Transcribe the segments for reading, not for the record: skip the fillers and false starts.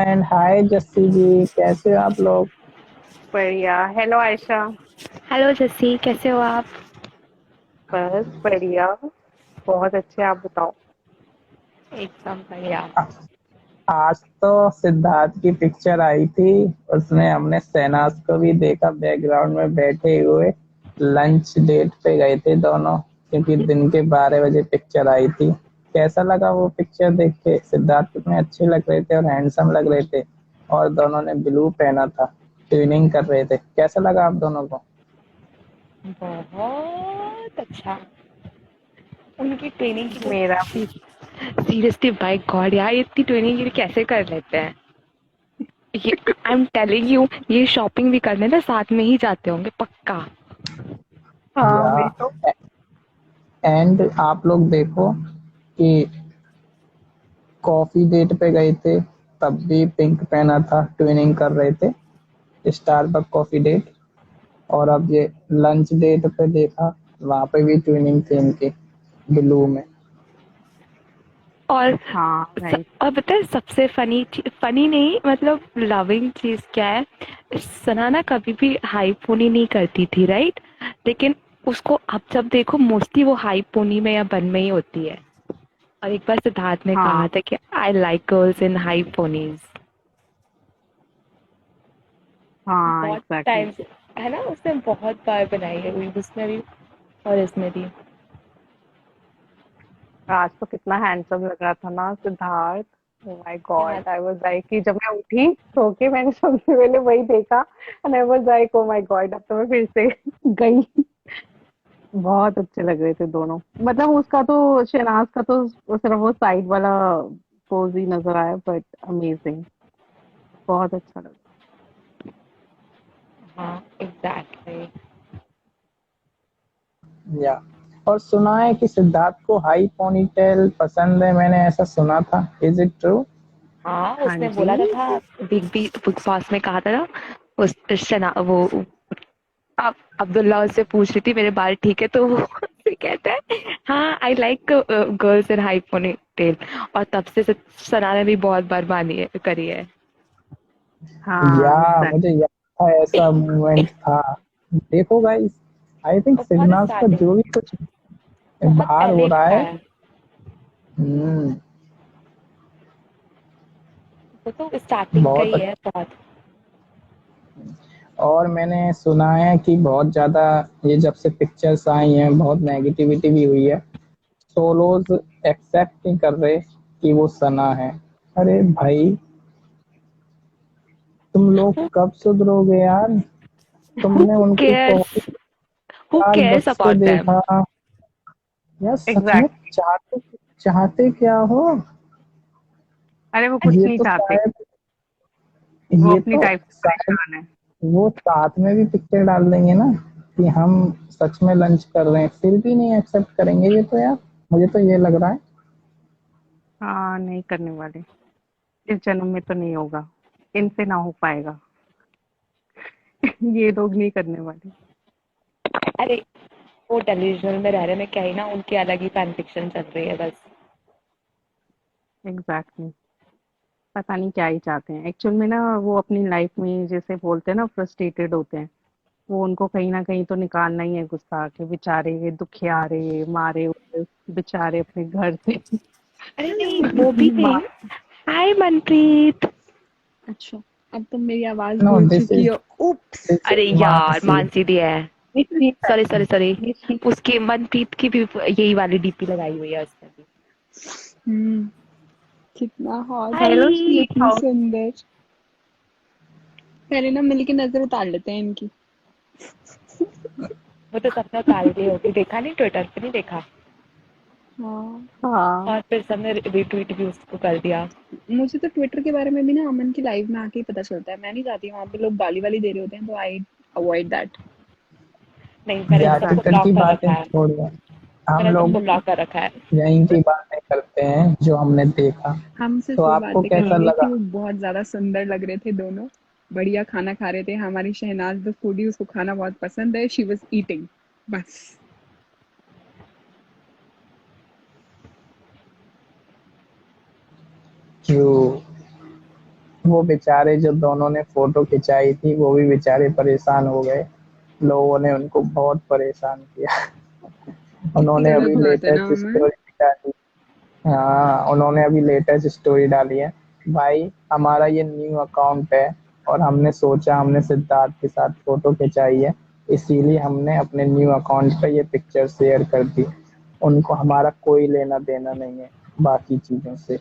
And hi Jassi जी, कैसे हो आप लोग? बढ़िया। हेलो आयशा। हेलो जस्सी, कैसे हो आप? बस बढ़िया। बहुत अच्छे, आप बताओ। एकदम बढ़िया। आज तो सिद्धार्थ की पिक्चर आई थी। उसमें हमने शहनाज को भी देखा बैकग्राउंड में बैठे हुए। लंच डेट पे गए थे दोनों, क्योंकि दिन के 12 बजे पिक्चर आई थी। कैसा लगा वो पिक्चर देख के? सिद्धार्थ कितने अच्छे लग रहे थे और हैंडसम लग रहे थे, और दोनों ने ब्लू पहना था, ट्विनिंग कर रहे थे। कैसा लगा आप दोनों को? बहुत अच्छा। उनकी ट्रेनिंग की जो मेरा भी। सीरियसली बाय गॉड यार, इतनी ट्रेनिंग ये कैसे कर लेते हैं? ये आई एम टेलिंग यू, ये शॉपिंग भी करने ना साथ में ही जाते होंगे पक्का। हाँ, या वही तो। एंड आप लोग देखो कि कॉफी डेट पे गए थे, तब भी पिंक पहना था, ट्विनिंग कर रहे थे, स्टारबक कॉफी डेट। और अब ये लंच डेट पे देखा, वहां पे भी ट्विनिंग थी इनकी, ब्लू में। और हाँ, राइट। और पता है सबसे फनी नहीं मतलब लविंग चीज क्या है? सना ना कभी भी हाई पोनी नहीं करती थी, राइट? लेकिन उसको अब जब देखो मोस्टली वो हाई पोनी में या बन में ही होती है। और एक बार सिद्धार्थ ने कहा हाँ, था कि आई like girls in high ponies. हाँ, बहुत एग्जैक्टली। टाइम से है ना, उसने बहुत बार बनाई है रील, उसमें भी और इसमें भी। आज तो कितना हैंडसम लग रहा था ना सिद्धार्थ। ओ माय यार गॉड, आई वाज लाइक कि जब मैं उठी सो के मैंने सबसे पहले वही देखा। And I was like oh my God, अब तो मैं फिर से गई। बहुत अच्छे लग रहे थे दोनों। मतलब उसका तो, शहनाज का तो सिर्फ वो साइड वाला पोज ही नजर आया, बट अमेजिंग। बहुत अच्छा लगा। हाँ एग्जैक्टली। या और सुना है कि सिद्धार्थ को हाई पोनीटेल पसंद है, मैंने ऐसा सुना था। Is it true? हाँ हाँ उसने जी। बोला था बिग बॉस में कहा था ना। उस शना वो अब अब्दुल्ला उससे पूछ रही थी मेरे बाल ठीक है, तो वो उससे कहता है हाँ I like girls in high ponytail. और तब से सना ने भी बहुत बार मानी है करी है। या हाँ, मुझे एग्जैक्टली। याद था ऐसा मोमेंट था। देखो गाइस, आई थिंक और बहुत सिग्नल्स का स्टार्टिंग, जो भी कुछ बहुत बाहर पहले हो ही रहा लिखा है। है। हम्म। वो तो स्टार्टिंग का बहुत ही है अच्छा। बहुत। और मैंने सुना है कि बहुत ज्यादा, ये जब से पिक्चर्स आई हैं बहुत नेगेटिविटी भी हुई है। सोलोज एक्सेप्ट नहीं कर रहे कि वो सना है। अरे भाई, तुम लोग कब सुधरोगे यार? हु तुमने उनकी cares, coffee who class cares बस से अबाउट देम? देखा। यार सच में एग्जैक्ट। चाहते चाहते क्या हो? अरे वो कुछ ये नहीं तो चाहते। शायद वो ये अपनी तो टाइप से शायद परेशान है। वो साथ में भी पिक्चर डाल देंगे ना, कि हम सच में लंच कर रहे हैं, फिर भी नहीं एक्सेप्ट करेंगे ये तो यार। मुझे तो ये लग रहा है। हाँ, नहीं करने वाले। इस जन्म में तो नहीं होगा। इनसे ना हो पाएगा। ये लोग नहीं करने वाले। अरे वो डेल्यूजनल में रह रहे में क्या ही ना, उनकी अलग ही फैन फिक्शन चल रही है बस। एग्जैक्टली। पता नहीं क्या ही चाहते हैं एक्चुअल में ना। वो अपनी लाइफ में जैसे बोलते हैं ना, फ्रस्ट्रेटेड होते हैं। वो उनको कहीं ना कहीं तो निकालना ही है गुस्सा, के बेचारे दुखियारे मारे हुए बेचारे अपने घर से। अरे नहीं वो भी माँ। नहीं। हाय मनप्रीत। अच्छा, अब तुम मेरी आवाज नो, भूल दिस चुकी इज हो। उप्स। दिस अरे इज यार मानसी। मानसी दी है। ये ठीक है। Sorry sorry sorry. ये ठीक। उसकी मनप्रीत की भी यही वाली डीपी लगाई हुई है उसने भी। हम्म। कितना हॉट, चलो हाय। ठीक कितनी है। सुंदर। पहले ना मिलके नजर उतार लेते हैं इनकी। वो तो सबने उतार ली होगी, देखा नहीं ट्विटर पे, नहीं देखा? हाँ। हाँ। और फिर सबने रिट्वीट भी उसको कर दिया। मुझे तो ट्विटर के बारे में भी ना अमन की लाइव में आके ही पता चलता है। मैं नहीं जाती वहां पे, लोग गाली वाली दे रहे होते हैं, तो आई अवॉइड दैट। नहीं मैंने तो या सबको ट्विटर ब्लॉक की कर बातें रखा है। छोड़िए, हम मैंने लोग सबको ब्लॉक कर रखा है। यहीं की बातें करते हैं जो हमने देखा। हम तो सिर्फ वो आपको बातें कैसा करेंगे कि लगा? वो बहुत ज्यादा सुंदर लग रहे थे दोनों। बढ़िया खाना खा रहे थे। हमारी शहनाज द फूडी, उसको खाना बहुत पसंद है। शी वॉज ईटिंग बस। जो वो बेचारे जो दोनों ने फोटो खिंचाई थी वो भी बेचारे परेशान हो गए, लोगों ने उनको बहुत परेशान किया। उन्होंने अभी गलत बात है ना लेटेस्ट अमन। स्टोरी डाली। हाँ, उन्होंने अभी लेटेस्ट स्टोरी डाली है। भाई, हमारा ये न्यू अकाउंट है और हमने सोचा, हमने सिद्धार्थ के साथ फोटो खिंचाई है, इसीलिए हमने अपने न्यू अकाउंट पे ये पिक्चर शेयर कर दी। उनको हमारा कोई लेना देना नहीं है बाकी चीजों से,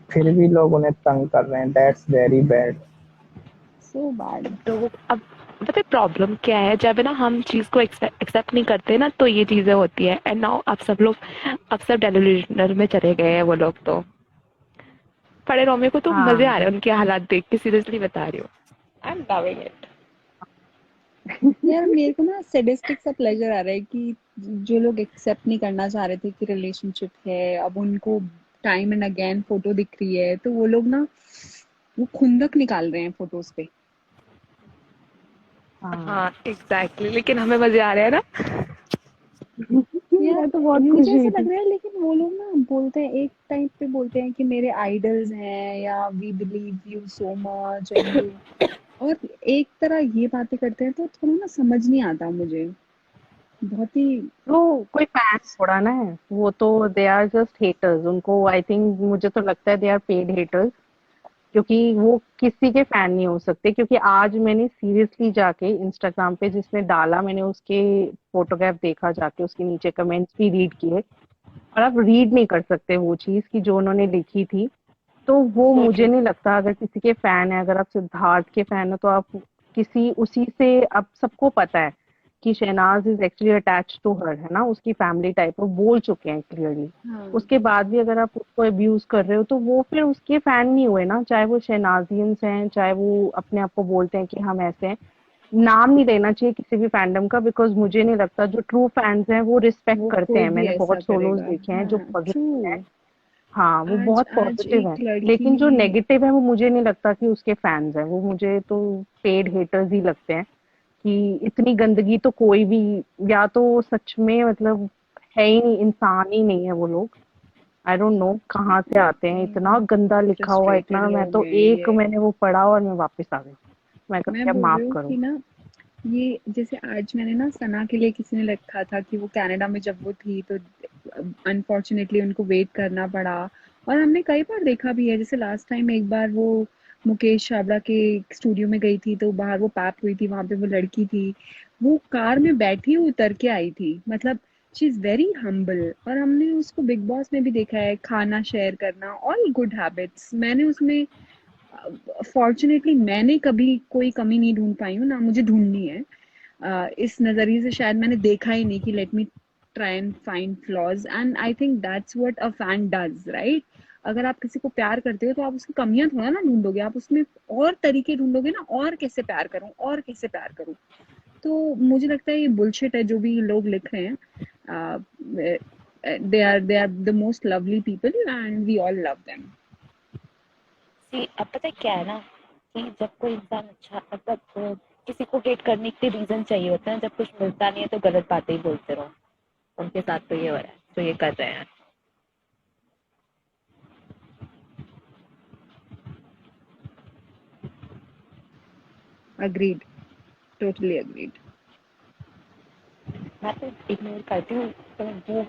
फिर भी लोग उन्हें तंग कर रहे हैं। That's very bad. So bad. तो अब पता है प्रॉब्लम क्या है, जब है ना हम चीज को एक्सेप्ट नहीं करते ना तो ये चीजें होती है। एंड नाउ अब सब डेलुजनल में चले गए हैं वो लोग। तो पड़े रहो, मेरे को तो मजे हाँ आ रहे हैं उनके हालात देख के, सीरियसली बता रही हूँ। I am loving it. यार मेरे को ना सैडिस्टिक सा प्लेजर आ रहा है कि जो लोग एक्सेप्ट नहीं करना चाह रहे थे कि रिलेशनशिप है, अब उनको टाइम एंड अगेन फोटो दिख रही है, तो वो लोग ना वो खुंदक निकाल रहे हैं फोटोज पे। हाँ। हाँ एग्जैक्टली, लेकिन हमें मजे आ रहे हैं ना। यार मैं तो बहुत मुझे खुश ऐसा हुई लग थी। रहा है, लेकिन वो लोग ना बोलते हैं एक टाइम पे, बोलते हैं कि मेरे आइडल्स हैं या we believe you so much and you, और एक तरह ये बातें करते हैं तो थोड़ा ना समझ नहीं आता मुझे, बहुत ही। वो कोई फैन थोड़ा ना है, वो तो दे आर जस्ट हेटर्स। उनको आई थिंक, मुझे तो लगता है दे आर पेड हेटर्स, क्योंकि वो किसी के फैन नहीं हो सकते। क्योंकि आज मैंने सीरियसली जाके इंस्टाग्राम पे जिसने डाला, मैंने उसके फोटोग्राफ देखा, जाके उसके नीचे कमेंट्स भी रीड किए, और आप रीड नहीं कर सकते वो चीज कि जो उन्होंने लिखी थी। तो वो सो मुझे ट्रू। नहीं लगता, अगर किसी के फैन है, अगर आप सिद्धार्थ के फैन हो तो आप किसी उसी से, अब सबको पता है कि Shehnaaz is actually attach to her, है ना, उसकी फैमिली टाइप, वो बोल चुके हैं क्लियरली। हाँ उसके बाद भी अगर आप उसको अब्यूज कर रहे हो तो वो फिर उसके फैन नहीं हुए ना, चाहे वो शहनाजियंस हैं, चाहे वो अपने आप को बोलते हैं कि हम ऐसे हैं। नाम नहीं लेना चाहिए किसी भी फैंडम का, बिकॉज मुझे नहीं लगता, जो ट्रू फैंस हैं वो रिस्पेक्ट वो करते कोई हैं। भी मैंने ऐसा बहुत सोलोज करेगा। देखे हैं जो हाँ ट्रू। पॉजिटिव हैं। हाँ, वो आज बहुत आज पॉजिटिव है। एक लड़की, लेकिन जो नेगेटिव है वो मुझे नहीं लगता कि उसके फैन्स हैं, वो मुझे तो पेड हेटर्स ही लगते हैं। कि इतनी गंदगी तो कोई भी, या तो सच में मतलब है ही नहीं, इंसान ही नहीं है वो लोग। आई डोंट नो कहाँ से आते हैं, इतना गंदा लिखा हुआ, फ्रस्ट्रेटेड इतना, मैं लोग तो हैं एक ये। मैंने वो पढ़ा और मैं वापस आ गई। मैं मैं कहा, बोल माफ रही हूँ करो। कि ना, ये जैसे आज मैंने ना सना के लिए किसी ने लिखा था कि वो कनाडा में जब वो थी तो अनफॉर्चुनेटली उनको वेट करना पड़ा, और हमने कई बार देखा भी है, जैसे लास्ट टाइम एक बार वो मुकेश छाबड़ा के स्टूडियो में गई थी तो बाहर वो पैप हुई थी, वहां पे वो लड़की थी, वो कार में बैठी हुई उतर के आई थी, मतलब शी इज वेरी हम्बल। और हमने उसको बिग बॉस में भी देखा है, खाना शेयर करना, ऑल गुड हैबिट्स मैंने उसमें, फॉर्चुनेटली मैंने कभी कोई कमी नहीं ढूंढ पाई हूँ, ना मुझे ढूंढनी है। इस नजरिए से शायद मैंने देखा ही नहीं कि let me try and find flaws, and I think that's what a fan does, right? अगर आप किसी को प्यार करते हो तो आप उसकी कमियां थोड़ा ना ढूंढोगे, आप उसमें और तरीके ढूंढोगे ना, और कैसे प्यार करूं, और कैसे प्यार करूं। तो मुझे लगता है ये बुलशिट है जो भी लोग लिख रहे हैं। They are the most lovely people and we all love them. See अब पता है क्या है ना, कि जब कोई इंसान अच्छा मतलब किसी को हेट करने के रीजन चाहिए होता है, जब कुछ मिलता नहीं है तो गलत बातें ही बोलते रहो। उनके साथ तो ये हो रहा है जो ये कर रहे हैं। Agreed, totally agreed. मैं तो इग्नोर करती हूँ। तो वो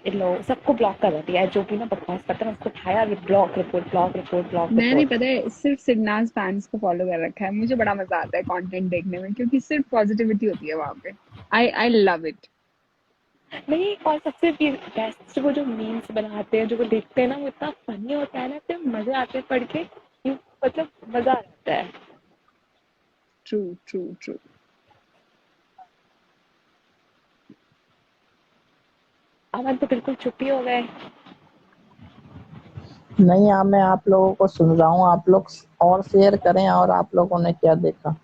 इन लोग सबको ब्लॉक कर दिया है, जो भी ना बकवास करता है ना उसको उठाया, block report block report block मैंने रिपोर्ट। पता है सिर्फ सिग्नाज फैंस को फॉलो कर रखा है, मुझे बड़ा मजा आता है कंटेंट देखने में क्योंकि सिर्फ पॉजिटिविटी होती है वहां पे। I love it. नहीं, और सबसे बेस्ट वो जो मीम्स बनाते हैं, जो वो देखते हैं ना, वो इतना फनी होता है ना, फिर मजे आते हैं पढ़ के मतलब मजा आ जाता है। True true true. अमन तो बिल्कुल चुप ही हो गए। नहीं, हाँ, मैं आप लोगों को सुन रहा हूँ। आप लोग और शेयर करें, और आप लोगों ने क्या देखा?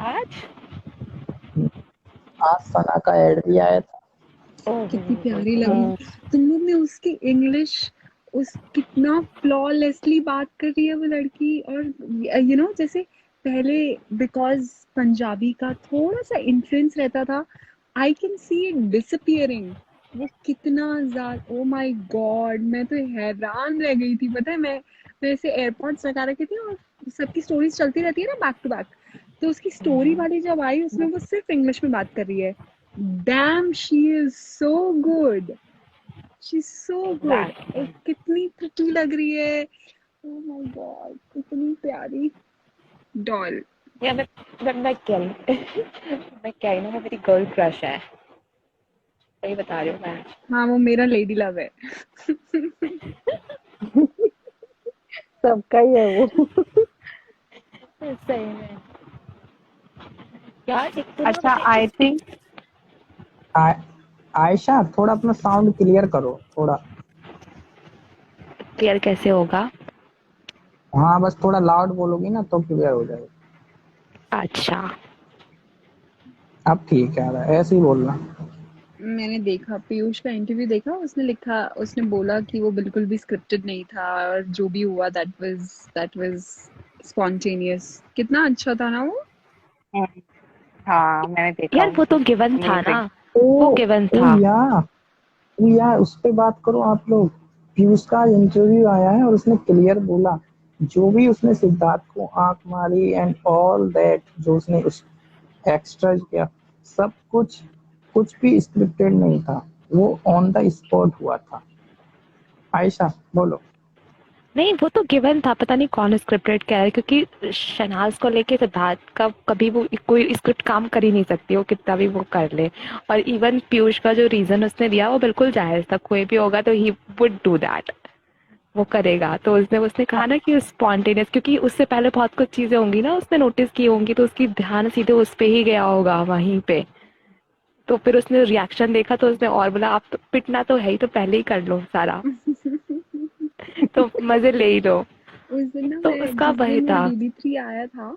आज आज सना का एड भी आया था। कितनी प्यारी लगी। हम्म, तुम लोग ने उसकी इंग्लिश, उस कितना फ्लॉलेसली बात कर रही है वो लड़की, और यू नो जैसे पहले, बिकॉज पंजाबी का थोड़ा सा इन्फ्लुएंस रहता था, I can see it disappearing. वो कितना ज्यादा, ओ माय गॉड, मैं तो हैरान रह गई थी, पता है। मैं तो ऐसे एयरपॉड्स लगा रखे थे और सबकी स्टोरीज चलती रहती है ना बैक टू बैक, तो उसकी स्टोरी वाली जब आई उसमें वो सिर्फ इंग्लिश में बात कर रही है। Dam she is so good, she is so good. और कितनी प्रिटी लग रही है, ओह माय गॉड, कितनी प्यारी डॉल। या मैं क्या मैं क्या ही ना, वो मेरी गर्ल क्रश है, सही बता रही हूँ मैं। हाँ वो मेरा लेडी लव है। सबका ही है वो। सही में यार, एक तो ना अच्छा, मुझे आई इस थिंक आ, आयशा थोड़ा अपना साउंड क्लियर करो थोड़ा। क्लियर कैसे होगा? हाँ बस थोड़ा लाउड बोलोगी ना तो क्लियर हो जाएगा। अच्छा, अब ठीक है, ऐसे ही बोलना। मैंने देखा पीयूष का इंटरव्यू देखा, उसने लिखा, उसने बोला कि वो बिल्कुल भी स्क्रिप्टेड नहीं था और जो भी हुआ दैट वाज स्पॉन्टेनियस। कितना अच्छा था ना वो। हाँ मैंने देखा यार वो तो गिवन था ना, अमेजिंग। वो ओ गिवन ओ था। यार, ओ यार उस पे बात करो आप लोग। पीयूष का इंटरव्यू आया है और उसने क्लियर बोला, जो भी उसने सिद्धार्थ को आंख मारी एंड ऑल दैट, जो उसने उस एक्स्ट्रा किया, सब कुछ कुछ भी स्क्रिप्टेड नहीं था, वो ऑन द स्पॉट हुआ था। आयशा बोलो। नहीं, वो तो गिवन था, पता नहीं कौन स्क्रिप्टेड कह रहा है, क्योंकि शहनाज को लेके सिद्धार्थ का कभी वो कोई स्क्रिप्ट काम कर ही नहीं सकती, वो कितना भी वो कर ले। और इवन पीयूष का जो रीजन उसने दिया वो बिल्कुल जायज था, कोई भी होगा तो ही वुड डू दैट, वो करेगा। तो उसने उसने कहा ना कि स्पॉन्टेनियस, क्योंकि उससे पहले बहुत कुछ चीजें होंगी ना उसने नोटिस की होंगी, तो उसकी ध्यान सीधे उस पे ही गया होगा वहीं पे। तो फिर उसने रिएक्शन देखा तो उसने और बोला, आप तो पिटना तो है ही, तो पहले ही कर लो सारा, तो मजे ले ही लो। उस दिन ना तो मैं, उसका जिस वही दिन वो था। DD3 आया था,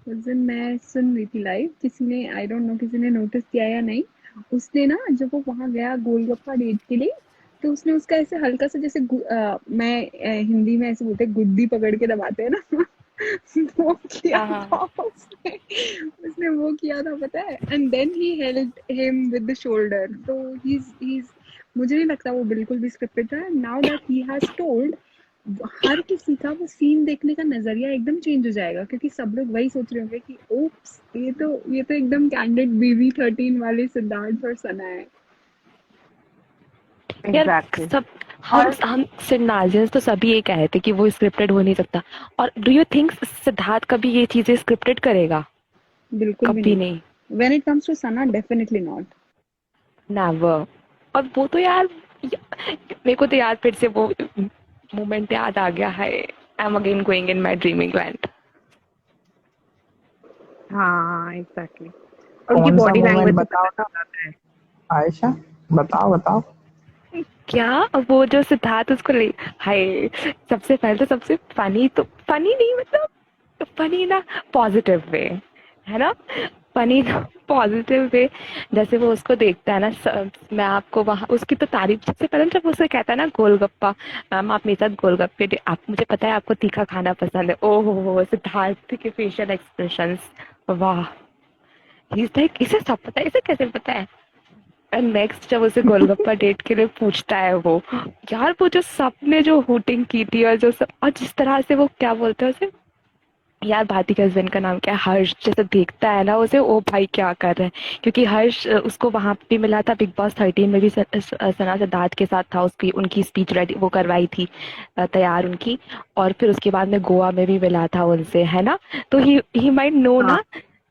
उस दिन मैं सुन रही थी लाइव, किसी ने आई डोंट नो किसी ने नोटिस किया या नहीं, उसने ना जब वो वहां गया गोलगप्पा डेट के लिए, तो उसने उसका ऐसे हल्का सा जैसे हिंदी में ऐसे बोलते हैं गुद्दी पकड़ के दबाते हैं ना, वो किया हाँ हाँ। था उसने। उसने वो किया था पता है, and then he held him with the shoulder. तो ही मुझे नहीं लगता वो बिल्कुल भी स्क्रिप्टेड था। Now that he has told, हर किसी का वो सीन देखने का नजरिया एकदम चेंज हो जाएगा, क्योंकि सब लोग वही सोच रहे होंगे कि ओप्स, ये तो एकदम कैंडिड BB13 वाले सिद्धार्थ और सना है। यार एग्जैक्टली। सब, हम सिग्नार्जियंस तो सभी ये कह रहे थे कि वो स्क्रिप्टेड हो नहीं सकता। और डू यू थिंक सिद्धार्थ कभी ये चीजें स्क्रिप्टेड करेगा? बिल्कुल भी कभी नहीं। नहीं। When it comes to Sana, definitely not. Never. और वो तो यार, मेरे को तो यार फिर से वो मोमेंट याद आ गया है, I am again going in my dreaming land. हाँ एग्जैक्टली। और उनकी कौन सा बॉडी मोमेंट लैंग्वेज से पता बताओ चल ना जाता है। आयशा, बताओ बताओ। क्या, वो जो सिद्धार्थ उसको ले, हाय, सबसे पहले तो सबसे फनी, तो फनी नहीं मतलब फनी ना पॉजिटिव वे, है ना, फनी ना पॉजिटिव वे। जैसे वो उसको देखता है ना, मैं आपको वहां उसकी तो तारीफ, सबसे पहले जब उसे कहता है ना गोलगप्पा, मैम आप मेरे साथ गोलगप्पे आप, मुझे पता है आपको तीखा खाना पसंद है, ओहो हो सिद्धार्थ के फेशियल एक्सप्रेशंस, वाह, ही इज लाइक इसे सब पता है, इसे कैसे पता है। एंड नेक्स्ट जब उसे गोलगप्पा डेट के लिए पूछता है वो, यार वो जो सबने जो हूटिंग की थी, और जो सब, और जिस तरह से वो क्या बोलते हैं उसे, यार भारती के हस्बैंड का नाम क्या है, हर्ष, जैसे देखता है ना उसे, ओ भाई क्या कर रहे हैं, क्योंकि हर्ष उसको वहां पे मिला था बिग बॉस 13 में भी, सना सिद्धार्थ के साथ था, उसकी उनकी स्पीच रेडी वो करवाई थी, तैयार उनकी। और फिर उसके बाद में गोवा में भी मिला था उनसे, है ना, तो ही माइट नो हाँ ना।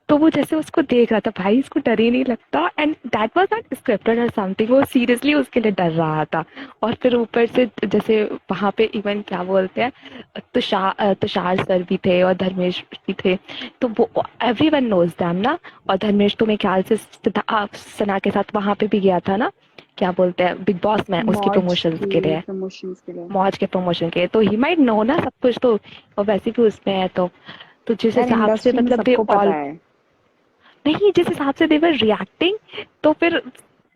तो वो जैसे उसको देख रहा था, भाई इसको डर ही नहीं लगता, and that was not scripted और समथिंग, वो सीरियसली उसके लिए डर रहा था। और फिर ऊपर से जैसे वहां पे इवन क्या बोलते हैं, तुषार सर भी थे और धर्मेश भी थे, तो वो एवरीवन नोज देम ना। और धर्मेश तो मेरे ख्याल से सना के साथ वहां पे भी गया था ना, क्या बोलते हैं बिग बॉस में उसकी मौज प्रमोशंस के की लिए, प्रमोशंस के लिए। मौज के प्रमोशन के लिए, तो ही माइट नो ना सब कुछ तो, और वैसे भी उसमें है तो जिस यार हिसाब से इंडस्ट्री में मतलब दे सबको पता ऑल, है। नहीं जिस हिसाब से देवर रिएक्टिंग, तो फिर,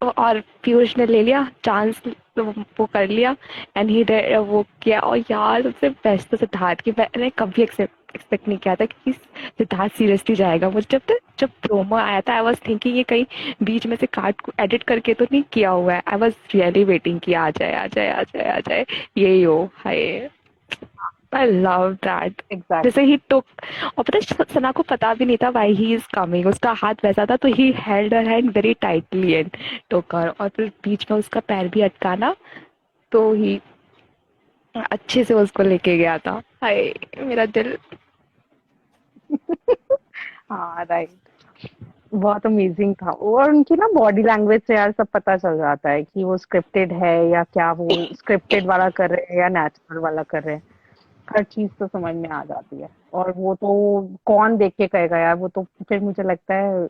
और पीयूष ने ले लिया चांस, तो वो कर लिया, एंड ही वो किया। और यार सबसे बेस्ट तो सिद्धार्थ की, मैंने कभी एक्सपेक्ट नहीं किया था कि सिद्धार्थ सीरियसली जाएगा। मुझे जब प्रोमो आया था, आई वाज थिंकिंग ये कहीं बीच में से काट को एडिट करके तो नहीं किया हुआ है, आई वाज रियली वेटिंग कि आ जाए आ जाए आ जाए आ जाए, यही हो, हाय। I love that. एग्जैक्ट जैसे ही टुक, और पता है सना को पता भी नहीं था why he is coming, उसका हाथ वैसा था तो he held her hand very tightly and took her, और फिर बीच में उसका पैर भी अटका ना, तो ही अच्छे से उसको लेके गया था। हाय मेरा दिल। हाँ राइट, बहुत अमेजिंग था। और उनकी ना बॉडी लैंग्वेज से यार सब पता चल जाता है कि वो स्क्रिप्टेड है या क्या, वो स्क्रिप्टेड वाला कर रहे हैं या नेचुरल वाला कर रहे हैं। हर चीज तो समझ में आ जाती है। और वो तो कौन देख के कहेगा यार, वो तो फिर मुझे लगता है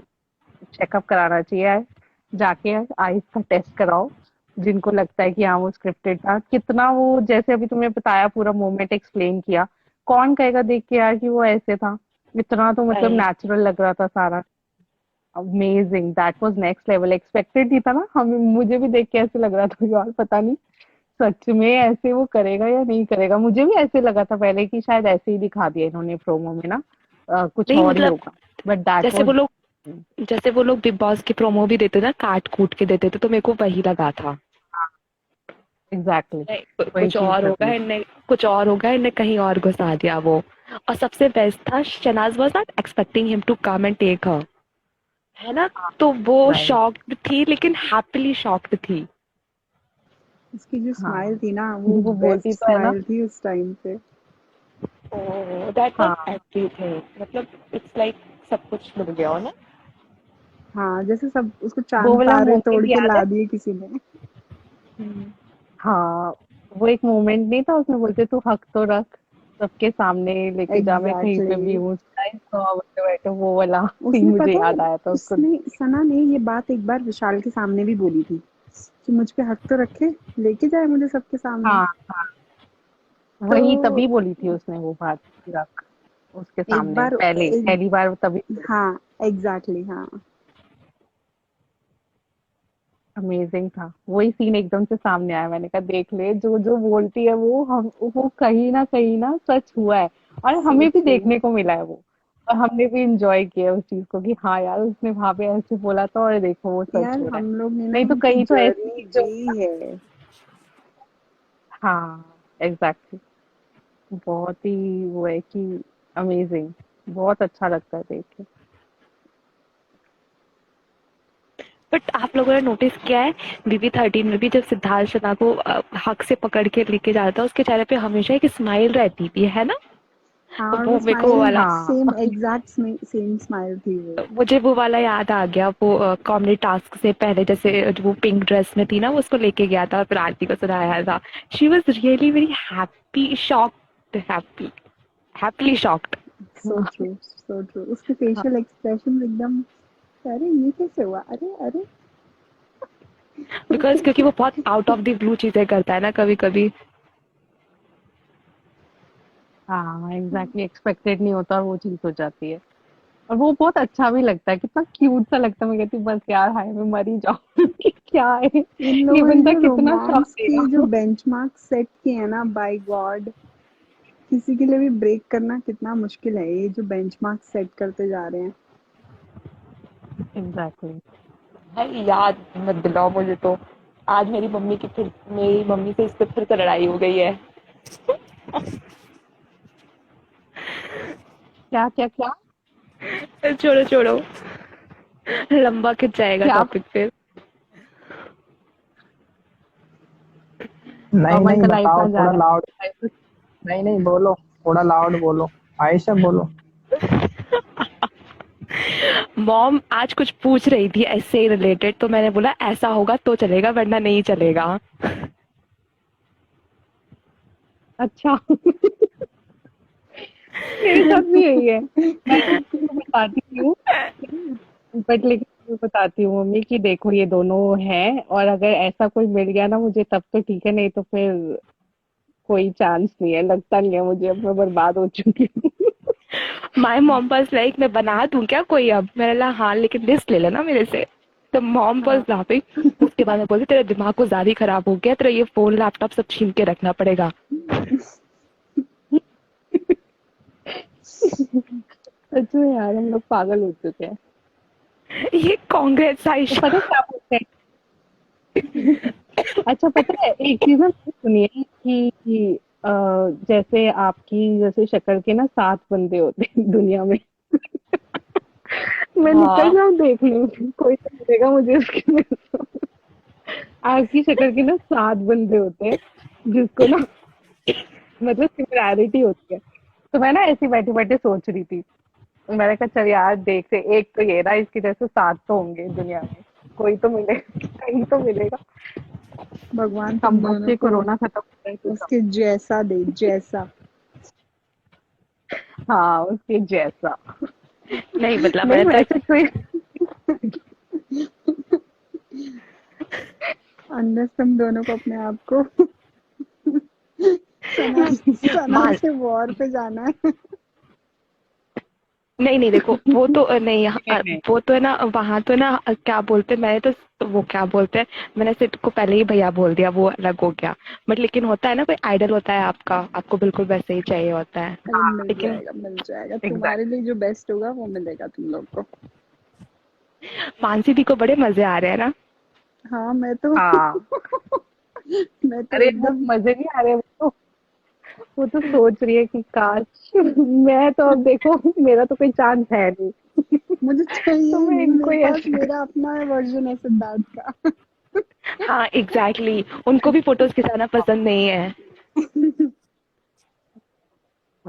चेकअप कराना चाहिए यार, जाके आईज का टेस्ट कराओ। जिनको लगता है कि हाँ वो स्क्रिप्टेड था, कितना वो, जैसे अभी तुमने बताया पूरा मोमेंट एक्सप्लेन किया, कौन कहेगा देख के यार कि वो ऐसे था। इतना तो मतलब राइट। नेचुरल लग रहा था सारा। Amazing, that was next level. Expected ही था ना, हमें मुझे भी देख के ऐसे लग रहा था यार पता नहीं सच में ऐसे वो करेगा या नहीं करेगा। मुझे भी ऐसे लगा था पहले कि शायद ऐसे ही दिखा दिया इन्होंने प्रोमो में ना, कुछ नहीं और ही मतलब होगा। बट दैट जैसे वाज वो लोग जैसे वो लोग बिग बॉस की प्रोमो भी देते ना, काट कूट के देते थे, तो मेरे को वही लगा था। एग्जैक्टली नहीं, वही कुछ चीज और होगा लगी। इनने, कुछ और होगा इनने कहीं और घुसा दिया वो। और सबसे बेस्ट था, Shehnaaz was not expecting him to come and take her, है ना? तो वो राइट। शॉक्ड थी, लेकिन हैप्पीली शॉक्ड थी। उसकी जो स्माइल हाँ, थी ना, वो वो बोलती बेस्ट तो है ना। स्माइल थी उस टाइम पे। ओह दैट वाज हाँ, एवरीथिंग, मतलब इट्स लाइक सब कुछ मिल गया हो ना। हाँ, जैसे सब उसको वो चांद वाला तारे तोड़ मोमेंट के याद ला है। दिए किसी ने। हाँ, वो एक मोमेंट नहीं था उसमें बोलते तू हक तो रख, सबके सामने लेके जा, मैं कहीं पे भी एग्जैक्टली। हूँ, बैठे बैठे, वो वाला सीन उसने मुझे पता है, याद आया था उसको। उसने सना ने ये बात एक बार विशाल के सामने भी बोली थी कि मुझ पे हक तो रखे, लेके जाए मुझे सबके सामने। हाँ हाँ, तो वही तभी बोली थी उसने वो बात, रख, उसके एक सामने बार पहले एक पहली बार तभी बोली। हाँ, एग्जैक्टली, हाँ। अमेजिंग था वही सीन, एकदम से सामने आया, मैंने कहा देख ले, जो जो बोलती है वो हम, वो कहीं ना सच हुआ है। और सो हमें भी ट्रू। देखने को मिला है वो। और हमने भी इंजॉय किया उस चीज को कि हाँ यार उसने वहां पे ऐसे बोला था और देखो वो सच यार हो रहा है। हम लोग ने ना नहीं तो उनकी कहीं तो ऐसी जर्नी चीजें जी है। हाँ एग्जैक्टली, बहुत ही वो है कि अमेजिंग, बहुत अच्छा लगता है देख के। बट आप लोगों ने नोटिस किया है, BB13 में भी जब सिद्धार्थ शना को हक से पकड़ के लेके जाता था, उसके चेहरे पे हमेशा एक स्माइल रहती थी, है ना? हाँ, और वो वो मेरे को वो स्माइल वाला, हाँ सेम एग्जैक्ट सेम स्माइल थी वो। मुझे वो वाला याद आ गया, वो कॉमेडी टास्क से पहले जैसे जो वो पिंक ड्रेस में थी ना, वो उसको लेके गया था और फिर आरती को सुनाया था। She was really very happy, shocked, happily shocked. So true, so true. उसके फेशियल एक्सप्रेशन एकदम, अरे ये कैसे हुआ, अरे अरे। बिकॉज क्योंकि वो बहुत आउट ऑफ द ब्लू चीजें करता है ना कभी कभी। हाँ एग्जैक्टली, एक्सपेक्टेड नहीं होता और वो चीज हो जाती है। और वो बहुत अच्छा भी लगता है, कितना क्यूट सा लगता है। मैं कहती हूँ बस यार, हाय मैं मर ही जाऊँ क्या है, इन ये लोगों ने बंदा जो कितना शॉक रोमांस के जो देगा। बेंचमार्क सेट किए हैं ना, बाय गॉड, किसी के लिए भी ब्रेक करना कितना मुश्किल है, ये जो बेंचमार्क सेट करते जा रहे हैं। एग्जैक्टली। भाई याद मत दिलाओ मुझे तो। आज मेरी मम्मी से इस पे फिर से लड़ाई हो गई है। क्या क्या क्या छोड़ो छोड़ो, लंबा खिंच जाएगा क्या टॉपिक फिर। नहीं अमन नहीं का लाइव बताओ, कहाँ जा थोड़ा रहा लाउड। है? नहीं नहीं बोलो, थोड़ा लाउड बोलो। आयशा बोलो। मॉम आज कुछ पूछ रही थी ऐसे ही रिलेटेड, तो मैंने बोला ऐसा होगा तो चलेगा वरना नहीं चलेगा। अच्छा मेरे साथ भी यही है। मैं तो किसी को बताती हूँ, बट लेकिन मैं बताती हूँ मम्मी कि देखो ये दोनों हैं, और अगर ऐसा कोई मिल गया ना मुझे तब तो ठीक है, नहीं तो फिर कोई चांस नहीं है, लगता नहीं है मुझे, अब मैं बर्बाद हो चुकी हूँ। माय मॉम वाज लाइक मैं बना दूं क्या कोई? अब मैंने बोला हाँ, लेकिन लिस्ट ले लेना मेरे से। तो मॉम वाज हाँ लाफिंग। उसके बाद मैं बोली तेरे दिमाग को ज्यादा ही खराब हो गया, तेरा ये फोन लैपटॉप सब छीन के रखना पड़ेगा। सच में यार हम लोग पागल हो चुके हैं। ये कांग्रेस तो पता आयशा। है क्या बोलते हैं? अच्छा पता है एक चीज ना मैंने सुनी है कि जैसे आपकी जैसे शक्ल के ना 7 बंदे होते हैं दुनिया में। मैं निकल हाँ जाऊँ देख लूँ, कोई तो मिलेगा मुझे उसके में से। आपकी शक्ल के ना 7 बंदे होते हैं, जिसको ना मतलब सिमिलैरिटी होती है। तो मैं ना ऐसी बैठे-बैठे सोच रही थी। मैंने कहा चल यार देखते, एक तो ये रहा, इसके जैसे 7 तो होंगे दुनिया में। कोई तो मिलेगा, कहीं तो मिलेगा। भगवान तुम हम बस दोनों ये को कोरोना खत्म हो जाए तो सब। उसके जैसा दे, जैसा। हाँ, उसके जैसा। नहीं मतलब नहीं मैं तो वैसे कोई अनलेस तुम दोनों को अपने आप को सना सना मान से वॉर पे जाना है। नहीं नहीं देखो वो तो नहीं नहीं, नहीं। वो तो है ना वहां तो ना क्या बोलते हैं, मैंने तो वो क्या बोलते हैं, मैंने सिर्फ को पहले ही भैया बोल दिया, वो अलग हो गया। बट लेकिन होता है ना कोई आइडल होता है आपका, आपको बिल्कुल वैसे ही चाहिए होता है। अरे मिल लेकिन जाएगा, मिल जाएगा, तुम्हारे एग्जैक्ट। लिए जो बेस्ट होगा वो मिलेगा तुम लोग को। मानसी दी को बड़े मजे आ रहे हैं ना। हाँ मैं तो हाँ, मैं तो अरे वो एकदम मजे नहीं आ रहे, वो तो सोच रही है कि काश मैं तो अब देखो मेरा तो कोई चांस है नहीं। मुझे तो चाहिए ही मैं नहीं, इनको मेरे ही पास ऐसे मेरा अपना वर्जन है सिद्धार्थ का। हाँ एग्जैक्टली exactly. उनको भी फोटोज खिंचाना पसंद नहीं है।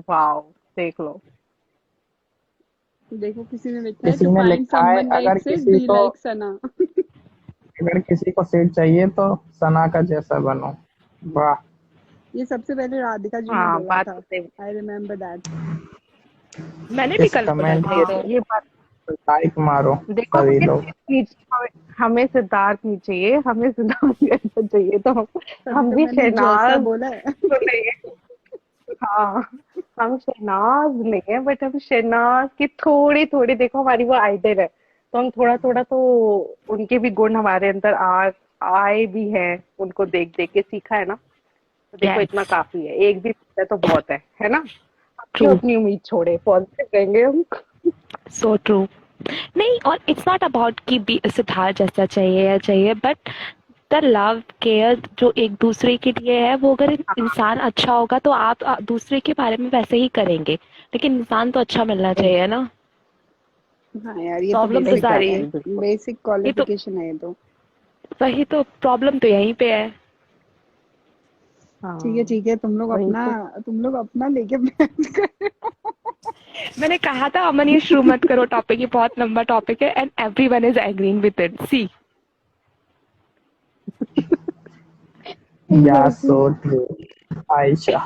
वाओ, देख लो। देखो किसी ने लिखा है किसी टू ने फाइंड लिखा है, someone like Sid be like Sana. अगर किसी को सीट चाहिए तो सना का जैसा बनो। वाह। ये सबसे पहले राधिका जी ने हाँ, बोला बात था। तो सही। I remember that. मैंने भी इस कल बोला कमेंट था ये हाँ, तो। ये बात। लाइक मारो देखो सभी हमें लोग। हमें सिद्धार्थ नहीं चाहिए, हमें सिद्धार्थ जैसा चाहिए, तो तभी हम तो भी मैंने जैसा शहनाज बोला है। तो नहीं है। हाँ, हम शहनाज नहीं है, बट हम शहनाज की थोड़ी थोड़ी, देखो हमारी वो आइडल है, तो हम थोड़ा थोड़ा तो उनके भी गुण हमारे अंदर आ आए भी हैं, उनको देख देख के सीखा है ना। तो देखो इतना यस काफी है, एक भी है तो बहुत है ना। ट्रू। क्यों अपनी उम्मीद छोड़े, पॉजिटिव रहेंगे हम। So true. नहीं और इट्स नॉट अबाउट कि सिद्धार्थ जैसा चाहिए या चाहिए, बट द लव केयर जो एक दूसरे के लिए है, वो अगर इंसान अच्छा होगा तो आप दूसरे के बारे में वैसे ही करेंगे। लेकिन इंसान तो अच्छा मिलना चाहिए ना। हाँ यार, ये तो प्रॉब्लम तो बेसिक सारी है, है। एग्जैक्टली, बिल्कुल। बेसिक ये तो क्वालिफिकेशन है ये तो। वही तो प्रॉब्लम तो यहीं पे है। हाँ, ठीक है, वही तो। तुम लोग अपना लेके बहस कर। मैंने कहा था अमन ये शुरू मत करो टॉपिक, ये बहुत लंबा टॉपिक है and everyone is agreeing with it see. या सो एग्जैक्टली। ट्रू। आयशा,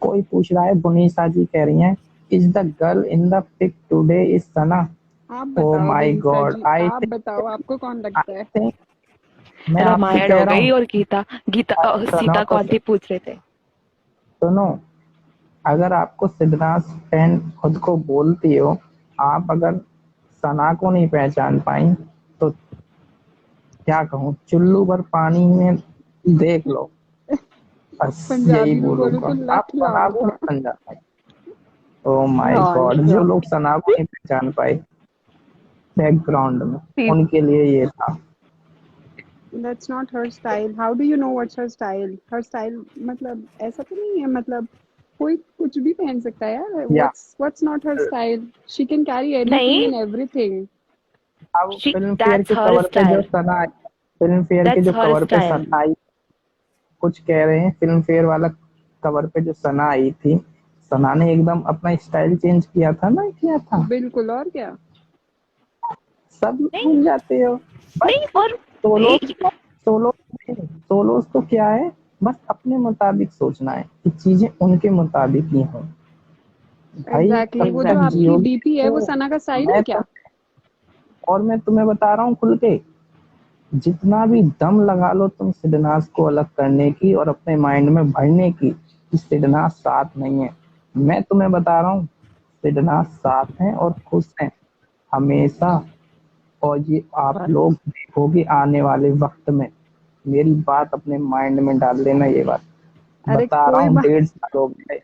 कोई पूछ रहा है, बुनीसा जी कह रही हैं, is the girl in the pic today is Sana. आप ओ बताओ माय बुनीसा गॉड, जी, आई आप बताओ, आपको कौन लगता है? थिंक, मैं आपसे रामायण कह हो रहा गई हूँ। और गीता गीता सुनो सीता तो, कौन थी पूछ रहे थे। सुनो, अगर आपको सिद्धनाथ फैन खुद को बोलती हो, आप अगर सना को नहीं पहचान पाई तो क्या कहूँ, चुल्लू भर पानी में देख लो। बस यही पंजाबी में बोलो बोलूंगा, तो आप लठ सना लाओ। को नहीं समझा पाए। ओ माय हाँ, गॉड, जो श्योर। लोग सना को नहीं पहचान पाए बैकग्राउंड में, उनके लिए ये था। That's not her style. How do you know what's her style? Her style मतलब ऐसा तो नहीं है, मतलब कोई कुछ भी पहन सकता है यार। या what's not her style? She can carry anything नहीं एंड एवरीथिंग। अब फिल्म फेयर दैट्स के हर कवर पे जो स्टाइल। सना आई, फिल्म फेयर के दैट्स जो हर कवर पे स्टाइल। सना आई, कुछ कह रहे हैं फिल्म फेयर वाला कवर पे जो सना आई थी, सना ने एकदम अपना स्टाइल चेंज किया था ना, किया था। बिल्कुल, और क्या। सब लोग नहीं भूल जाते हो। बस नहीं और सोलो, एक सोलो सोलोस तो क्या है, बस अपने मुताबिक सोचना है कि चीजें उनके मुताबिक ही हों। भाई एग्जैक्टली, तब वो जो तक आपकी जियोगी डीपी है वो तो सना का स्टाइल है मैं क्या? तुम, और मैं तुम्हें बता रहा हूँ खुल के, जितना भी दम लगा लो तुम सिडनास को अलग करने की और अपने माइंड में भरने की कि सिडनास साथ नहीं है, मैं तुम्हें बता रहा हूँ सिडनास साथ हैं और खुश हैं हमेशा। और ये आप लोग देखोगे आने वाले वक्त में, मेरी बात अपने माइंड में डाल लेना, ये बात अरे बता रहा कोई हूँ। बात। 1.5 साल हो गए,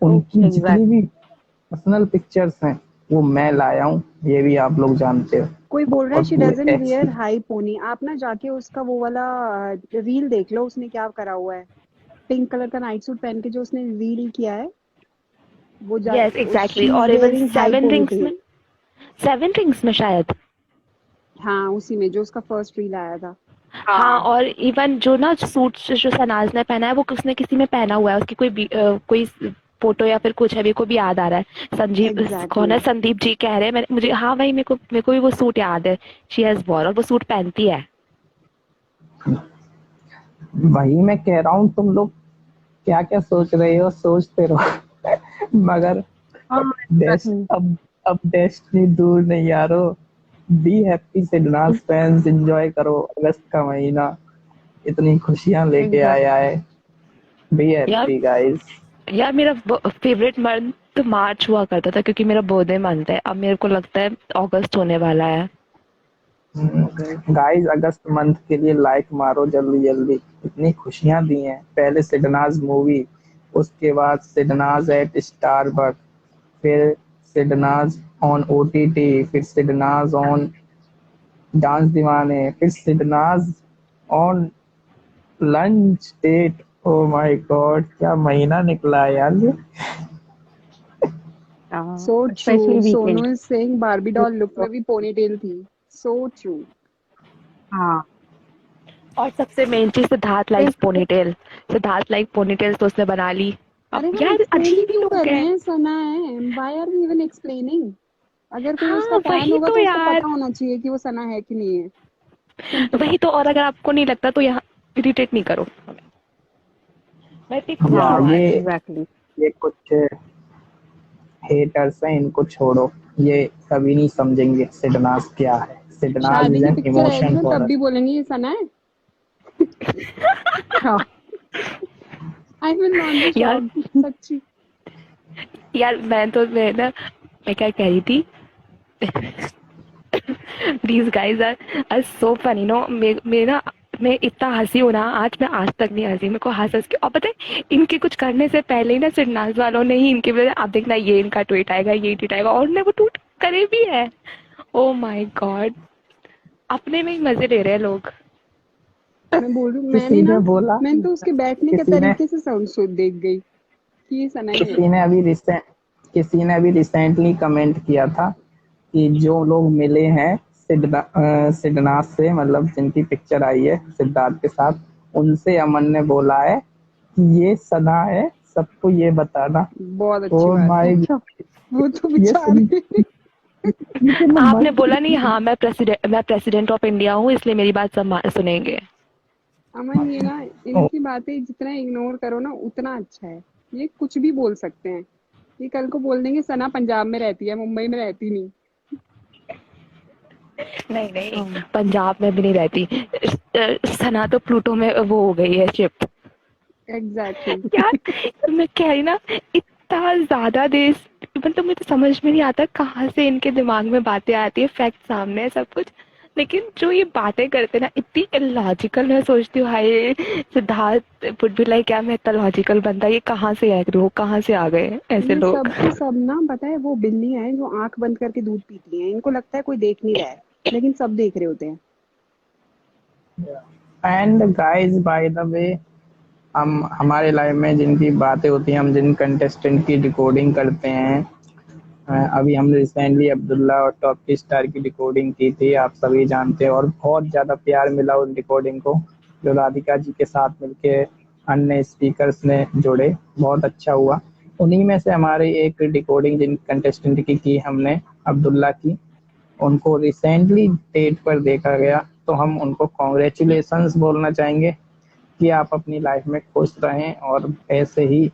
उनकी जितनी एग्जैक्ट। भी पर्सनल पिक्चर्स हैं वो मैं लाया हूँ, ये भी आप लोग जानते हो। कोई बोल रहा है और शी पूरे doesn't ex wear high pony. आप ना जाके उसका वो वाला रील देख लो, उसने क्या करा हुआ है। पिंक कलर का नाइट सूट पहन के जो उसने रील किया है, वो जा यस एग्जैक्टली, शी इज और even wearing high seven pony rings में, टेल। सेवन रिंग्स में शायद। हाँ, उसी में जो उसका फर्स्ट रील आया था। हाँ, और इवन जो ना सूट जो सनाज ने पहना है वो उसने किसी में पहना हुआ है, उसकी कोई फोटो या फिर कुछ है, मेरे को भी याद आ रहा है। संजीव कौन एग्जैक्टली है, संदीप जी कह रहे हैं, मुझे हाँ वही, मेरे को भी वो सूट याद है। शी हैज वॉर, और वो सूट पहनती है। वही मैं कह रहा हूँ, तुम लोग क्या क्या सोच रहे हो, सोचते रहो। मगर हाँ डेस्ट एग्जैक्टली। अब डेस्टिनी दूर नहीं यारो। Be happy Sidnaaz fans, enjoy करो अगस्त का महीना, इतनी खुशियां लेके आया एग्जैक्टली। है। बी यार हैप्पी गाइस। यार मेरा फेवरेट मंथ तो मार्च हुआ करता था, क्योंकि मेरा बर्थडे मंथ है। अब मेरे को लगता है अगस्त होने वाला है। गाइस अगस्त मंथ के लिए लाइक मारो जल्दी जल्दी, इतनी खुशियां दी हैं। पहले सिडनाज मूवी, उसके बाद सिडनाज एट स्टारबक, फिर सिडनाज ऑन ओटीटी, फिर सिडनाज ऑन डांस दीवाने, फिर Sidnaaz on lunch date. Oh my god, क्या महीना निकला है यार ये। So true. Specially Sonu weekend. Is saying Barbie doll look में भी पोनी टेल थी। So true. हाँ। और सबसे मेन चीज, Sidharth likes ponytail. Sidharth like ponytail तो उसने बना ली। अब अरे हम यार एक्सप्लेन ही अजीब ही क्यों कर लोग रहे हैं। हैं, सना है। Why are we even explaining? अगर कोई उसका हाँ फैन वही होगा तो तो उसको यार, पता होना चाहिए कि वो सना है कि नहीं है। सिंपल। वही तो। और अगर आपको नहीं लगता तो यहाँ इरिटेट नहीं करो। मैं इतनी खुश या हाँ हूँ आज। एग्जैक्टली। ये कुछ हेटर्स हैं, इनको छोड़ो। ये कभी नहीं समझेंगे सिडनाज क्या है। सिडनाज शादी इज की एन पिक्चर आएगी इमोशन ना, फॉर तब अस। भी बोलेंगे ये सना है। हाँ आई विल नॉट बी यार शॉक्ड। सच्ची। यार मैं ना, मैं क्या कह रही थी, these guys are so funny no. मेरे ना, मैं इतना हंसी हूँ ना आज, मैं आज तक नहीं हंसी। मेरे को हंस हंस के, और पता है इनके कुछ करने से पहले ही ना सिडनाज वालों ने ही इनके वजह, आप देखना ये इनका ट्वीट आएगा, ये ट्वीट आएगा, और उन्होंने वो ट्वीट करे भी है। ओ माय गॉड, अपने में ही मजे ले रहे हैं लोग। मैं बोल रही हूँ, किसी ने बोला, मैंने तो उसके बैठने के किसी ने तरीके से साउंड सुन देख गई कि ये सना ही है। किसी ने अभी रिसेंट किसी ने अभी रिसेंटली कमेंट किया था कि जो लोग मिले हैं सिडनाज से, मतलब जिनकी पिक्चर आई है सिद्धार्थ के साथ, उनसे अमन ने बोला है कि ये सना है, सबको ये बताना। बहुत अच्छी ओ बात है। माय, अच्छा। वो तो ये सुन बेचारे। के मैं मर आपने बोला नहीं, गई। हाँ मैं प्रेसिडेंट ऑफ इंडिया हूँ, इसलिए मेरी बात सब सुनेंगे। अमन, ये ना, ओ, इनकी बातें जितना इग्नोर करो ना उतना अच्छा है। ये कुछ भी बोल सकते हैं। ये कल को बोल देंगे सना पंजाब में रहती है, मुंबई में रहती नहीं। नहीं नहीं, हाँ पंजाब में भी नहीं रहती। सना तो प्लूटो में वो हो गई है शिप। एग्जैक्टली। यार मैं कह रही ना, इतना ज्यादा देश, मतलब मुझे समझ में नहीं आता कहाँ से इनके दिमाग में बातें आती है। फैक्ट सामने है सब कुछ, लेकिन जो ये बातें करते हैं ना इतनी इलॉजिकल। मैं सोचती हूँ हाय, सिद्धार्थ वुड बी लाइक, क्या मैं इतना लॉजिकल बंदा, ये कहाँ से आए लोग, कहाँ से आ गए ऐसे ये लोग। सब के सब ना, पता है, वो बिल्लियां हैं जो आंख बंद करके दूध पीती हैं। इनको लगता है कोई देख नहीं रहा है, लेकिन सब देख रहे होते हैं। And guys by the way, हम हमारे लाइफ में जिनकी बातें होती हैं, हम जिन कंटेस्टेंट की रिकॉर्डिंग करते हैं, अभी हमने रिसेंटली अब्दुल्ला और टॉप की स्टार की रिकॉर्डिंग की थी, आप सभी जानते हैं, और बहुत ज़्यादा प्यार मिला उन रिकॉर्डिंग को, जो राधिका जी के साथ मिलके अन्य स्पीकर्स ने जोड़े, बहुत अच्छा हुआ। उन्हीं में से हमारी एक रिकॉर्डिंग जिन कंटेस्टेंट की हमने, अब्दुल्ला की, उनको रिसेंटली डेट पर देखा गया, तो हम उनको कॉन्ग्रेचुलेशंस बोलना चाहेंगे कि आप अपनी लाइफ में खुश रहें और ऐसे ही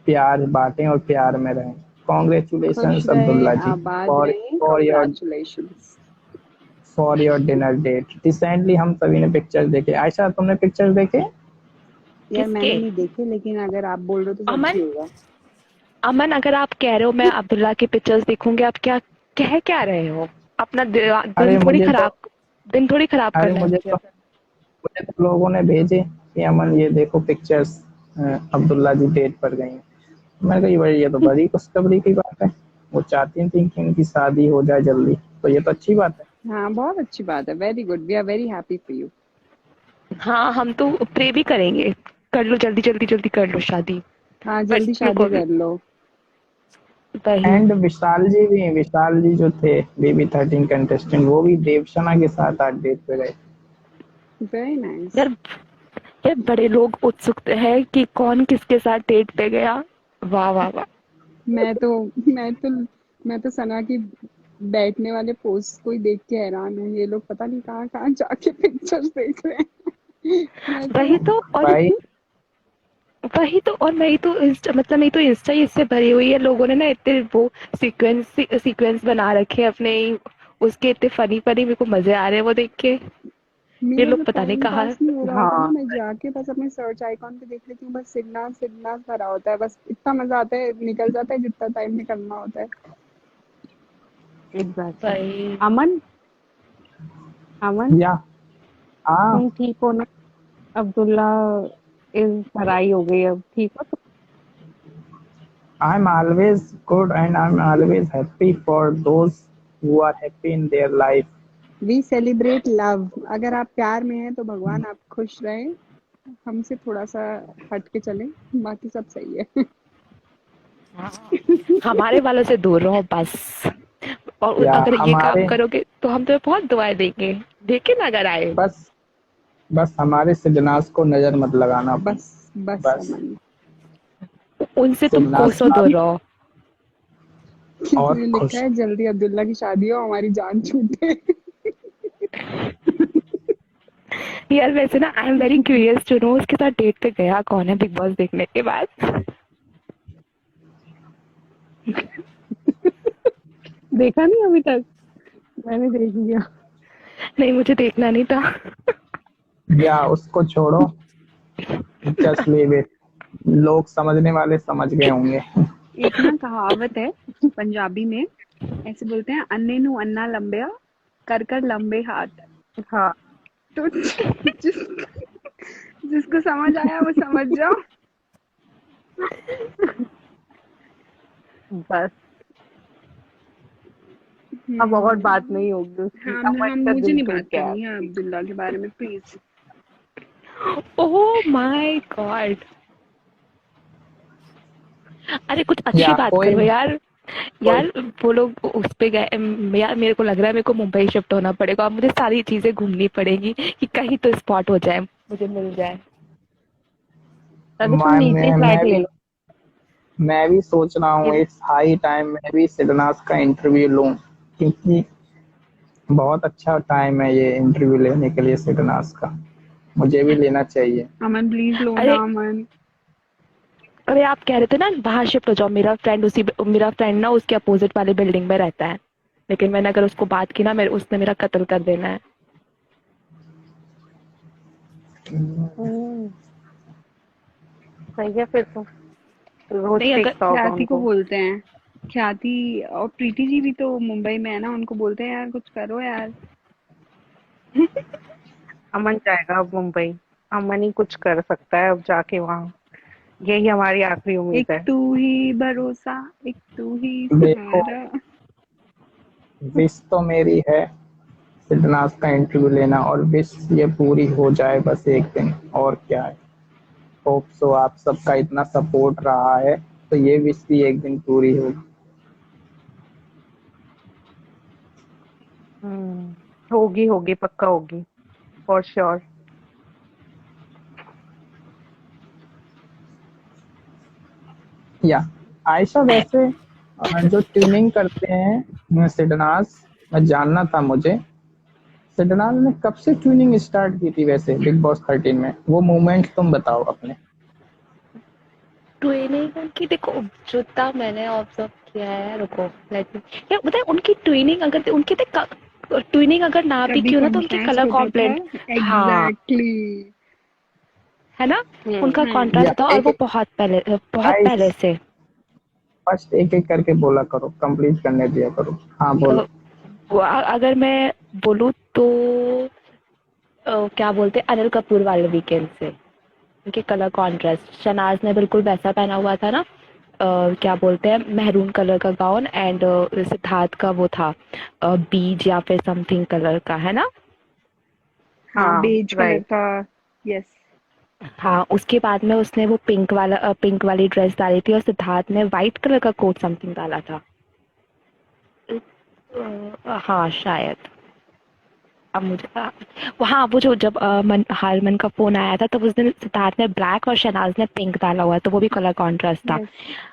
प्यार बांटें और प्यार में रहें। खुश कॉन्ग्रेचुलेशंस रहे, अब्दुल्ला जी आबाद फॉर रहें। For your congratulations. For your dinner date. Recently हम सभी ने पिक्चर देखे। आयशा, तुमने पिक्चर देखे? यार किसके? मैंने नहीं देखे, लेकिन अगर आप बोल रहे हो तो सच्ची अमन, होगा। अमन अगर आप कह रहे हो मैं अब्दुल्ला की पिक्चर्स देखूंगी, आप क्या कह क्या रहे हो? अपना अरे मुझे तो दिन थोड़ी खराब अरे करना है मुझे। मुझे तो लोगों ने भेजे कि अमन ये देखो पिक्चर्स, अब्दुल्ला जी डेट पर गई हैं। मैंने कहा ये तो बड़ी खुशखबरी की बात है। वो चाहती थी कि उनकी शादी हो जाए जल्दी। तो ये तो अच्छी बात है। हाँ, बहुत अच्छी बात है। Very good, we are very happy for you. हाँ, हम तो प्रे भी करेंगे। कर लो जल्दी जल्दी जल्दी कर लो शादी। हाँ, बट जल्दी मेरे को शादी अभी कर लो। वही। एंड विशाल जी जो थे BB13 कंटेस्टेंट, वो भी देवशना के साथ आज डेट पे गए। Very nice. यार यार बड़े लोग उत्सुक है कि कौन किसके साथ डेट पे गया। वाह वाह वाह। मैं तो मैं तो मैं तो सना की बैठने वाले पोस्ट को ही देख के हैरान हूँ। ये लोग पता नहीं कहाँ कहाँ जाके पिक्चर्स देख रहे हैं। मैं तो वही तो और भाई वही तो और मैं तो मतलब मैं तो इंस्टा ही इससे भरी हुई है। लोगों ने ना इतने वो सीक्वेंस बना रखे हैं अपने ही, उसके इतने फनी फनी, मेरे को मजे आ रहे हैं वो देख के। ये मेरा लोग जब पता नहीं टाइम कहाँ। पास नहीं हो रहा होता ना, हाँ मैं जाके बस अपने सर्च आइकॉन पे देख लेती हूँ। बस सिडनाथ सिडनाथ भरा होता है। बस इतना मजा आता है, निकल जाता है जितना टाइम निकलना होता है। एग्जैक्टली। भाई अमन, अमन, या हाँ, तुम ठीक हो ना? अब्दुल्ला इस पढ़ाई हो गई, अब ठीक हो तुम? I am always good and I am always happy for those who are happy in their life. We celebrate love. अगर आप प्यार में हैं तो भगवान आप खुश रहें। हमसे थोड़ा सा हट के चलें, बाकी सब सही है। हमारे वालों से दूर रहो बस। और या अगर ये काम हमारे करोगे तो हम तुम्हें बहुत दुआएं देंगे। देखे ना अगर आए। बस बस हमारे सिद्धनाथ को नजर मत लगाना। बस बस बस अमन। उनसे तुम सिद्धनाथ कोसों दूर आप रहो। किसी और ने लिखा खुश। है जल्दी अब्दुल्ला की शादी हो, हमारी जान छूटे। यार वैसे ना I am very curious to know उसके साथ डेट पे गया कौन है बिग बॉस देखने के बाद। देखा नहीं अभी तक? मैंने देख लिया। नहीं मुझे देखना नहीं था। या उसको छोड़ो, जस्ट लीव इट। लोग समझने वाले समझ गए होंगे। एक ना कहावत है पंजाबी में, ऐसे बोलते हैं, अन्ने नु अन्ना लंबिया, कर कर लंबे हाथ। हाँ, तो जिस जिसको समझ आया वो समझ जाओ। बस अब और बात नहीं होगी उसकी। अमन हम का मुझे दिल नहीं टूट बात गया है। करनी है अब्दुल्ला के बारे में, प्लीज। Oh my God. अरे कुछ अच्छी या बात कोई करो यार। कोई यार वो लोग उस पे गए। यार मेरे को लग रहा है मेरे को मुंबई शिफ्ट होना पड़ेगा और मुझे सारी चीजें घूमनी पड़ेगी कि कहीं तो स्पॉट हो जाए, मुझे मिल जाए। अरे तुम नीचे ही फ्लैट ले लो। मैं भी सोच रहा हूँ ये इस हाई टाइम में भी सिद्धनाथ का इंटरव्यू लूं, क्योंकि बहुत अच्छा टाइम है ये इंटरव्यू लेने के लिए सिद्धनाथ का। मुझे भी लेना चाहिए। अमन प्लीज लो ना अरे अमन। अरे आप कह रहे थे ना बाहर शिफ्ट हो जाओ। मेरा फ्रेंड ना उसके अपोजिट वाली बिल्डिंग में रहता है। लेकिन मैंने अगर उसको बात की ना मेरे उसने मेरा कत्ल कर देना है। हम्म, सही है फिर तो। रोज नहीं अगर देखता होगा ख्याति को उनको। बोलते हैं। ख्याति और प्रीति जी भी तो मुंबई में है ना, उनको बोलते हैं यार कुछ करो यार। अमन जाएगा अब मुंबई। अमन ही कुछ कर सकता है अब जाके वहां। यही हमारी आखिरी उम्मीद एक है। तू ही भरोसा, एक तू ही देखो, सहारा। विश तो मेरी है सिद्धनाथ का इंटरव्यू लेना, और विश ये पूरी हो जाए बस एक दिन, और क्या है। होप सो, आप सबका इतना सपोर्ट रहा है तो ये विश भी एक दिन पूरी होगी। होगी होगी, पक्का होगी। For sure. या आयशा, वैसे जो ट्यूनिंग करते हैं सिद्धनाथ, मैं जानना था मुझे, सिद्धनाथ ने कब से ट्यूनिंग स्टार्ट की थी वैसे बिग बॉस 13 में? वो मूवमेंट तुम बताओ अपने। ट्विनिंग उनकी देखो जितना मैंने ऑब्जर्व किया है, रुको लेट मी। यार बताए उनकी ट्विनिंग अगर उनकी ट्विनिंग अगर ना भी कभी क्यों ना तो उनके कॉन्ट्रास्ट कलर होता था। कॉम्प्लेंट। हाँ एग्जैक्टली। है ना। उनका हम्म। या कॉन्ट्रास्ट था और एक वो एक बहुत गाइस, पहले से। फर्स्ट एक एक करके बोला करो, कंप्लीट करने दिया करो। हाँ बोलो। अगर मैं बोलूँ तो क्या बोलते अनिल कपूर वाले वीकेंड से। उनके कलर कॉन्ट्रास्ट शनाज ने बिल्कुल वैसा पहना हुआ था ना। क्या बोलते हैं, मेहरून कलर का गाउन, एंड सिद्धार्थ का वो था बीज या फिर समथिंग कलर का, है ना? हाँ, हाँ बेज कलर राइट। का। यस। हाँ, उसके बाद में उसने वो पिंक वाली ड्रेस डाली थी, और सिद्धार्थ ने व्हाइट कलर का कोट समथिंग डाला था। हाँ शायद। अब मुझे हाँ, वो जो जब हारमन का फोन आया था, तब उस दिन सिद्धार्थ ने ब्लैक और शहनाज ने पिंक डाला हुआ, तो वो भी कलर कॉन्ट्रास्ट था। यस।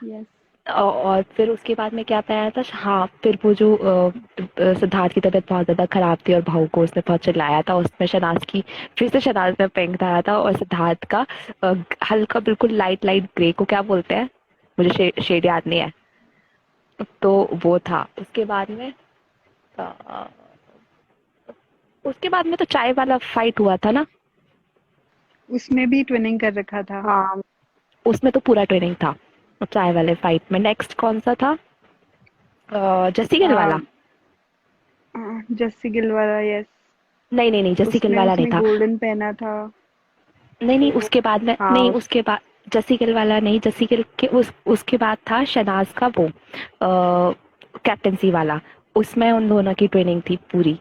यस। और फिर उसके बाद में क्या पहना था, हाँ, फिर वो जो सिद्धार्थ की तबीयत बहुत ज्यादा खराब थी और भाऊ को उसने बहुत चिल्लाया था, उसमें शहनाज की, फिर से शहनाज ने पिंक डाला था, और सिद्धार्थ का हल्का बिल्कुल लाइट लाइट ग्रे को क्या बोलते हैं, मुझे शेड याद नहीं है, तो वो था। अ, उसके बाद में तो चाय वाला फाइट हुआ था ना, उसमें भी ट्विनिंग कर रखा था। हाँ उसमें तो पूरा ट्रेनिंग था चाय वाले फाइट में। नेक्स्ट कौन सा था? जस्सी गिल वाला? जस्सी गिल वाला। यस। नहीं नहीं नहीं, जस्सी गिल उसमें वाला नहीं उसने था। गोल्डन पहना था। नहीं नहीं, उसके बाद में हाँ नहीं, उसके बाद जस्सी गिल वाला नहीं, जस्सी गिल के उसके बाद था शनाज का वो कैप्टनसी वाला। उसमें उन दोनों की ट्रेनिंग थी पूरी,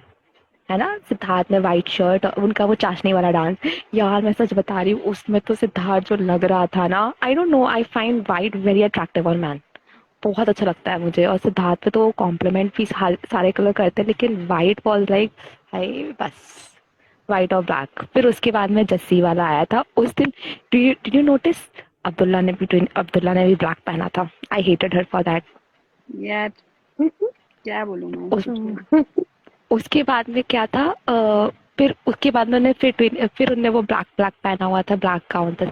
है ना? सिद्धार्थ ने व्हाइट शर्ट, उनका वो चाशनी वाला डांस। यार मैं सच बता रही हूँ, उसमें तो सिद्धार्थ जो लग रहा था ना, I don't know, I find white very attractive और मैन, बहुत अच्छा लगता है मुझे। और सिद्धार्थ पे तो कॉम्प्लीमेंट भी सारे कलर करते हैं, लेकिन व्हाइट वॉज लाइक, हाय बस, व्हाइट और ब्लैक। फिर उसके बाद में जस्सी वाला आया था उस दिन। डिड यू नोटिस, अब्दुल्ला ने भी ब्लैक पहना था। I hated her for that. यार क्या बोलूं मैं, उस, सच में। उसके बाद में क्या था, फिर उसके बाद में उन्होंने फिर उन्होंने वो ब्लैक ब्लैक पहना हुआ था, ब्लैक गाउन था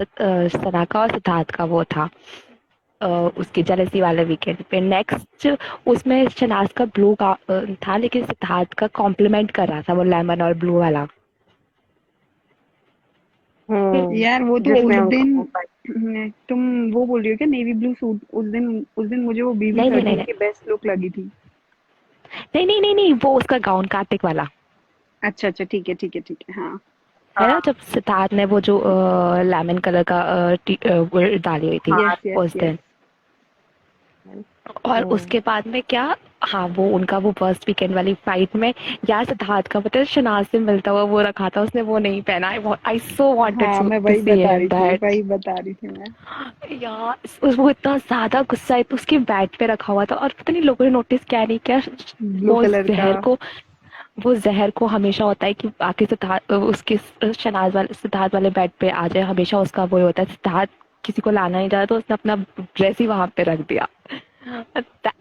सना का, और सिद्धार्थ का वो था अ, उसके जेलसी वाले वीकेंड पे। नेक्स्ट उसमें शनाज का ब्लू था, लेकिन सिद्धार्थ का कॉम्प्लीमेंट कर रहा था वो लेमन और ब्लू वाला। यार वो तो उस जिसमें उनका दिन वो fight- तुम वो बोल रही हो क्या, नेवी ब्लू सूट? उस दिन मुझे वो बीबी नहीं नहीं नहीं 13 नहीं की बेस्ट लुक लगी थी। नहीं नहीं नहीं नहीं, वो उसका गाउन कार्तिक वाला, अच्छा अच्छा, ठीक है ठीक है ठीक है, हाँ। है ना? हाँ जब सिद्धार्थ ने वो जो लेमन कलर का वो डाली हुई थी यस यस उस दिन। यस। और उसके बाद में क्या, हाँ, वो उनका वो फर्स्ट वीकेंड वाली फाइट में, यार सिद्धार्थ का पता है शनाज से मिलता हुआ वो रखा था, उसने वो नहीं पहना। आई सो वांटेड हाँ, मैं टू वही सी बता हिम रही थी, दैट। वही बता रही थी मैं। यार वो इतना ज्यादा गुस्सा है तो उसके बैट पे रखा हुआ था, और पता नहीं लोगों ने नोटिस क्या नहीं किया, ब्लू वो कलर का। जहर को, वो जहर को हमेशा होता है कि आके सिद्धार्थ उसके सिद्धार्थ वाले बेड पे आ जाए, हमेशा उसका वो होता है। सिद्धार्थ किसी को लाना नहीं चाहता, तो उसने अपना ड्रेस ही वहां पे रख दिया,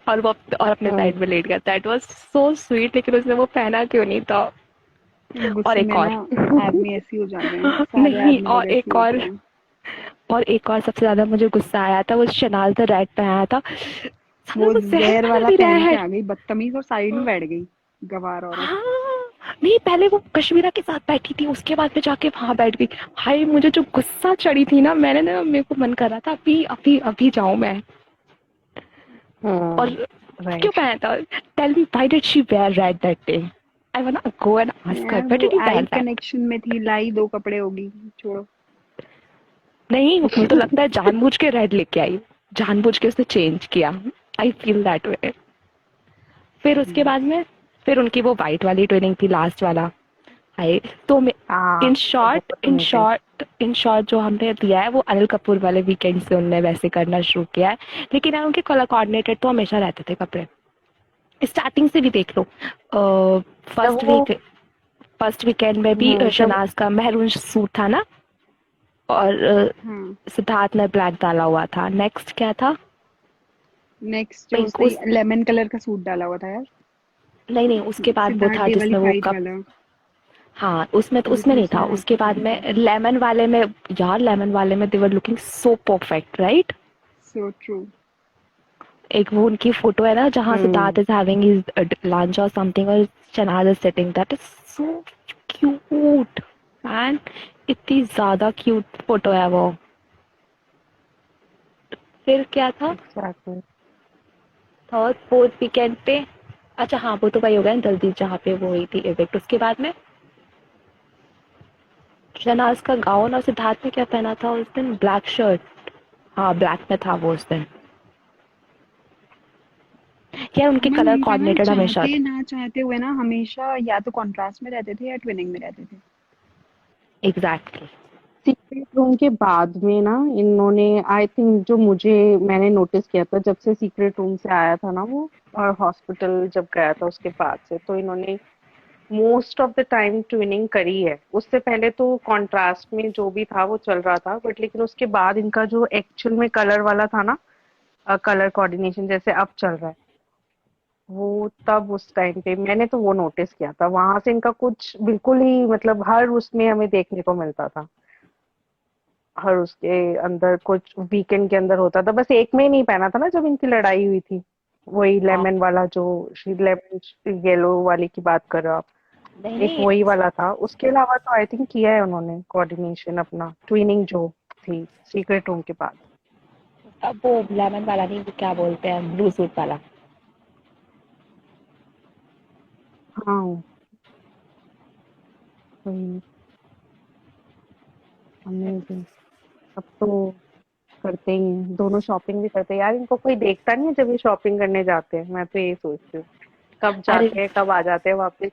और वो और अपने साइड में लेट गया। दैट वाज सो स्वीट, लेकिन उसने वो पहना क्यों नहीं था? और गुस्से एक में ना और आदमी ऐसे ही हो जाते हैं, सारे नहीं, आदमी लोग ऐसे ही होते हैं। और एक और सबसे ज्यादा मुझे गुस्सा आया था, वो शनाज द रेड पहना था, साला वो वो जहर जहर वाला वाला भी पहन के रेड। आ गई बदतमीज, और साइड में बैठ गई गवार औरत। हाँ, नहीं, पहले वो कश्मीरा के साथ बैठी थी, उसके बाद में जाके वहां बैठ गई। हाय, मुझे जो गुस्सा चढ़ी थी ना, मेरे को मन कर रहा था अभी अभी अभी जाऊं मैं। और क्यों राइट। पहना था? Tell me, why did she wear red that day? I want go and ask her, यार व्हाई वो did you I wear that? Connection में थी, लाई दो कपड़े होगी, छोड़ो। नहीं, मुझे तो लगता है जानबूझ के रेड लेके आई, जानबूझ के उसने चेंज किया। I feel that way. फिर उसके बाद में फिर उनकी वो वाइट वाली ट्रेनिंग थी, लास्ट वाला। हाय, तो हाँ इन तो वो शॉर्ट तो इन नहीं थे। शॉर्ट इन शॉर्ट जो हमने दिया है, वो अनिल कपूर वाले वीकेंड से उनने वैसे करना शुरू किया है। लेकिन यार उनके कलर कोऑर्डिनेटेड तो हमेशा रहते थे कपड़े, स्टार्टिंग से भी देख लो। जब फर्स्ट वो वीक फर्स्ट वीकेंड में भी जब शनाज का मेहरून सूट था ना, और हाँ। सिद्धार्थ ने ब्लैक डाला हुआ था। नेक्स्ट क्या था? नेक्स्ट जो पिंक, उसने उस लेमन कलर का सूट डाला हुआ था यार। नहीं नहीं, उसके बाद वो सिद्धार्थ था डे वाली जिसमें वो फाइट कप, वाला, हाँ, उसमें तो उसमें जिसमें नहीं उसने था। हाथ उसके बाद पहना था। में लेमन वाले में, यार लेमन वाले में they were looking so perfect, right? So true. एक वो उनकी फोटो है ना, जहाँ Siddharth is having his lunch और समथिंग, और Shehnaaz is sitting, that is so cute and इतनी ज्यादा क्यूट फोटो है वो। फिर क्या था? एग्जैक्टली। थर्ड फोर्थ वीकेंड पे, अच्छा हाँ, वो तो वही हो गया ना, जल्दी जहाँ पे वो हुई थी इवेक्ट। उसके बाद में शनाज का गाउन, और सिद्धार्थ ने क्या पहना था उस दिन? Black shirt. हाँ, ब्लैक में था वो उस दिन। यार उनके अमन कलर उनका ना कोऑर्डिनेटेड हमेशा चाहते ना चाहते हुए ना हमेशा या तो कॉन्ट्रास्ट में रहते थे या ट्विनिंग में रहते थे। एग्जैक्टली। सीक्रेट रूम के बाद में ना इन्होंने आई थिंक जो मुझे मैंने नोटिस किया था जब से सीक्रेट रूम से आया था ना वो और हॉस्पिटल जब गया था उसके बाद से तो इन्होंने most of the time twinning करी है। उससे पहले तो कॉन्ट्रास्ट में जो भी था वो चल रहा था बट लेकिन उसके बाद इनका जो एक्चुअल में कलर वाला था ना कलर कोऑर्डिनेशन जैसे अब चल रहा है वो तब उस टाइम पे मैंने तो वो नोटिस किया था वहां से इनका कुछ बिल्कुल ही मतलब हर उसमें हमें देखने को मिलता था। हर उसके अंदर कुछ वीकेंड के अंदर होता था बस एक में ही नहीं पहना था ना जब इनकी लड़ाई हुई थी वही हाँ लेमन वाला जो लेमन येलो वाली की बात कर रहे हो आप। नहीं एक नहीं, वही वाला था उसके अलावा तो आई थिंक किया है उन्होंने कोऑर्डिनेशन अपना ट्विनिंग जो थी सीक्रेट रूम के बाद। अब वो लेमन वाला नहीं, वो क्या बोलते हैं, ब्लू सूट वाला। हाँ वही अमेजिंग। अब तो करते ही हैं दोनों शॉपिंग भी करते हैं यार इनको कोई देखता नहीं है जब ये शॉपिंग करने जाते हैं मैं तो यही सोचती हूँ कब अरे जाते हैं कब आ जाते हैं वापस।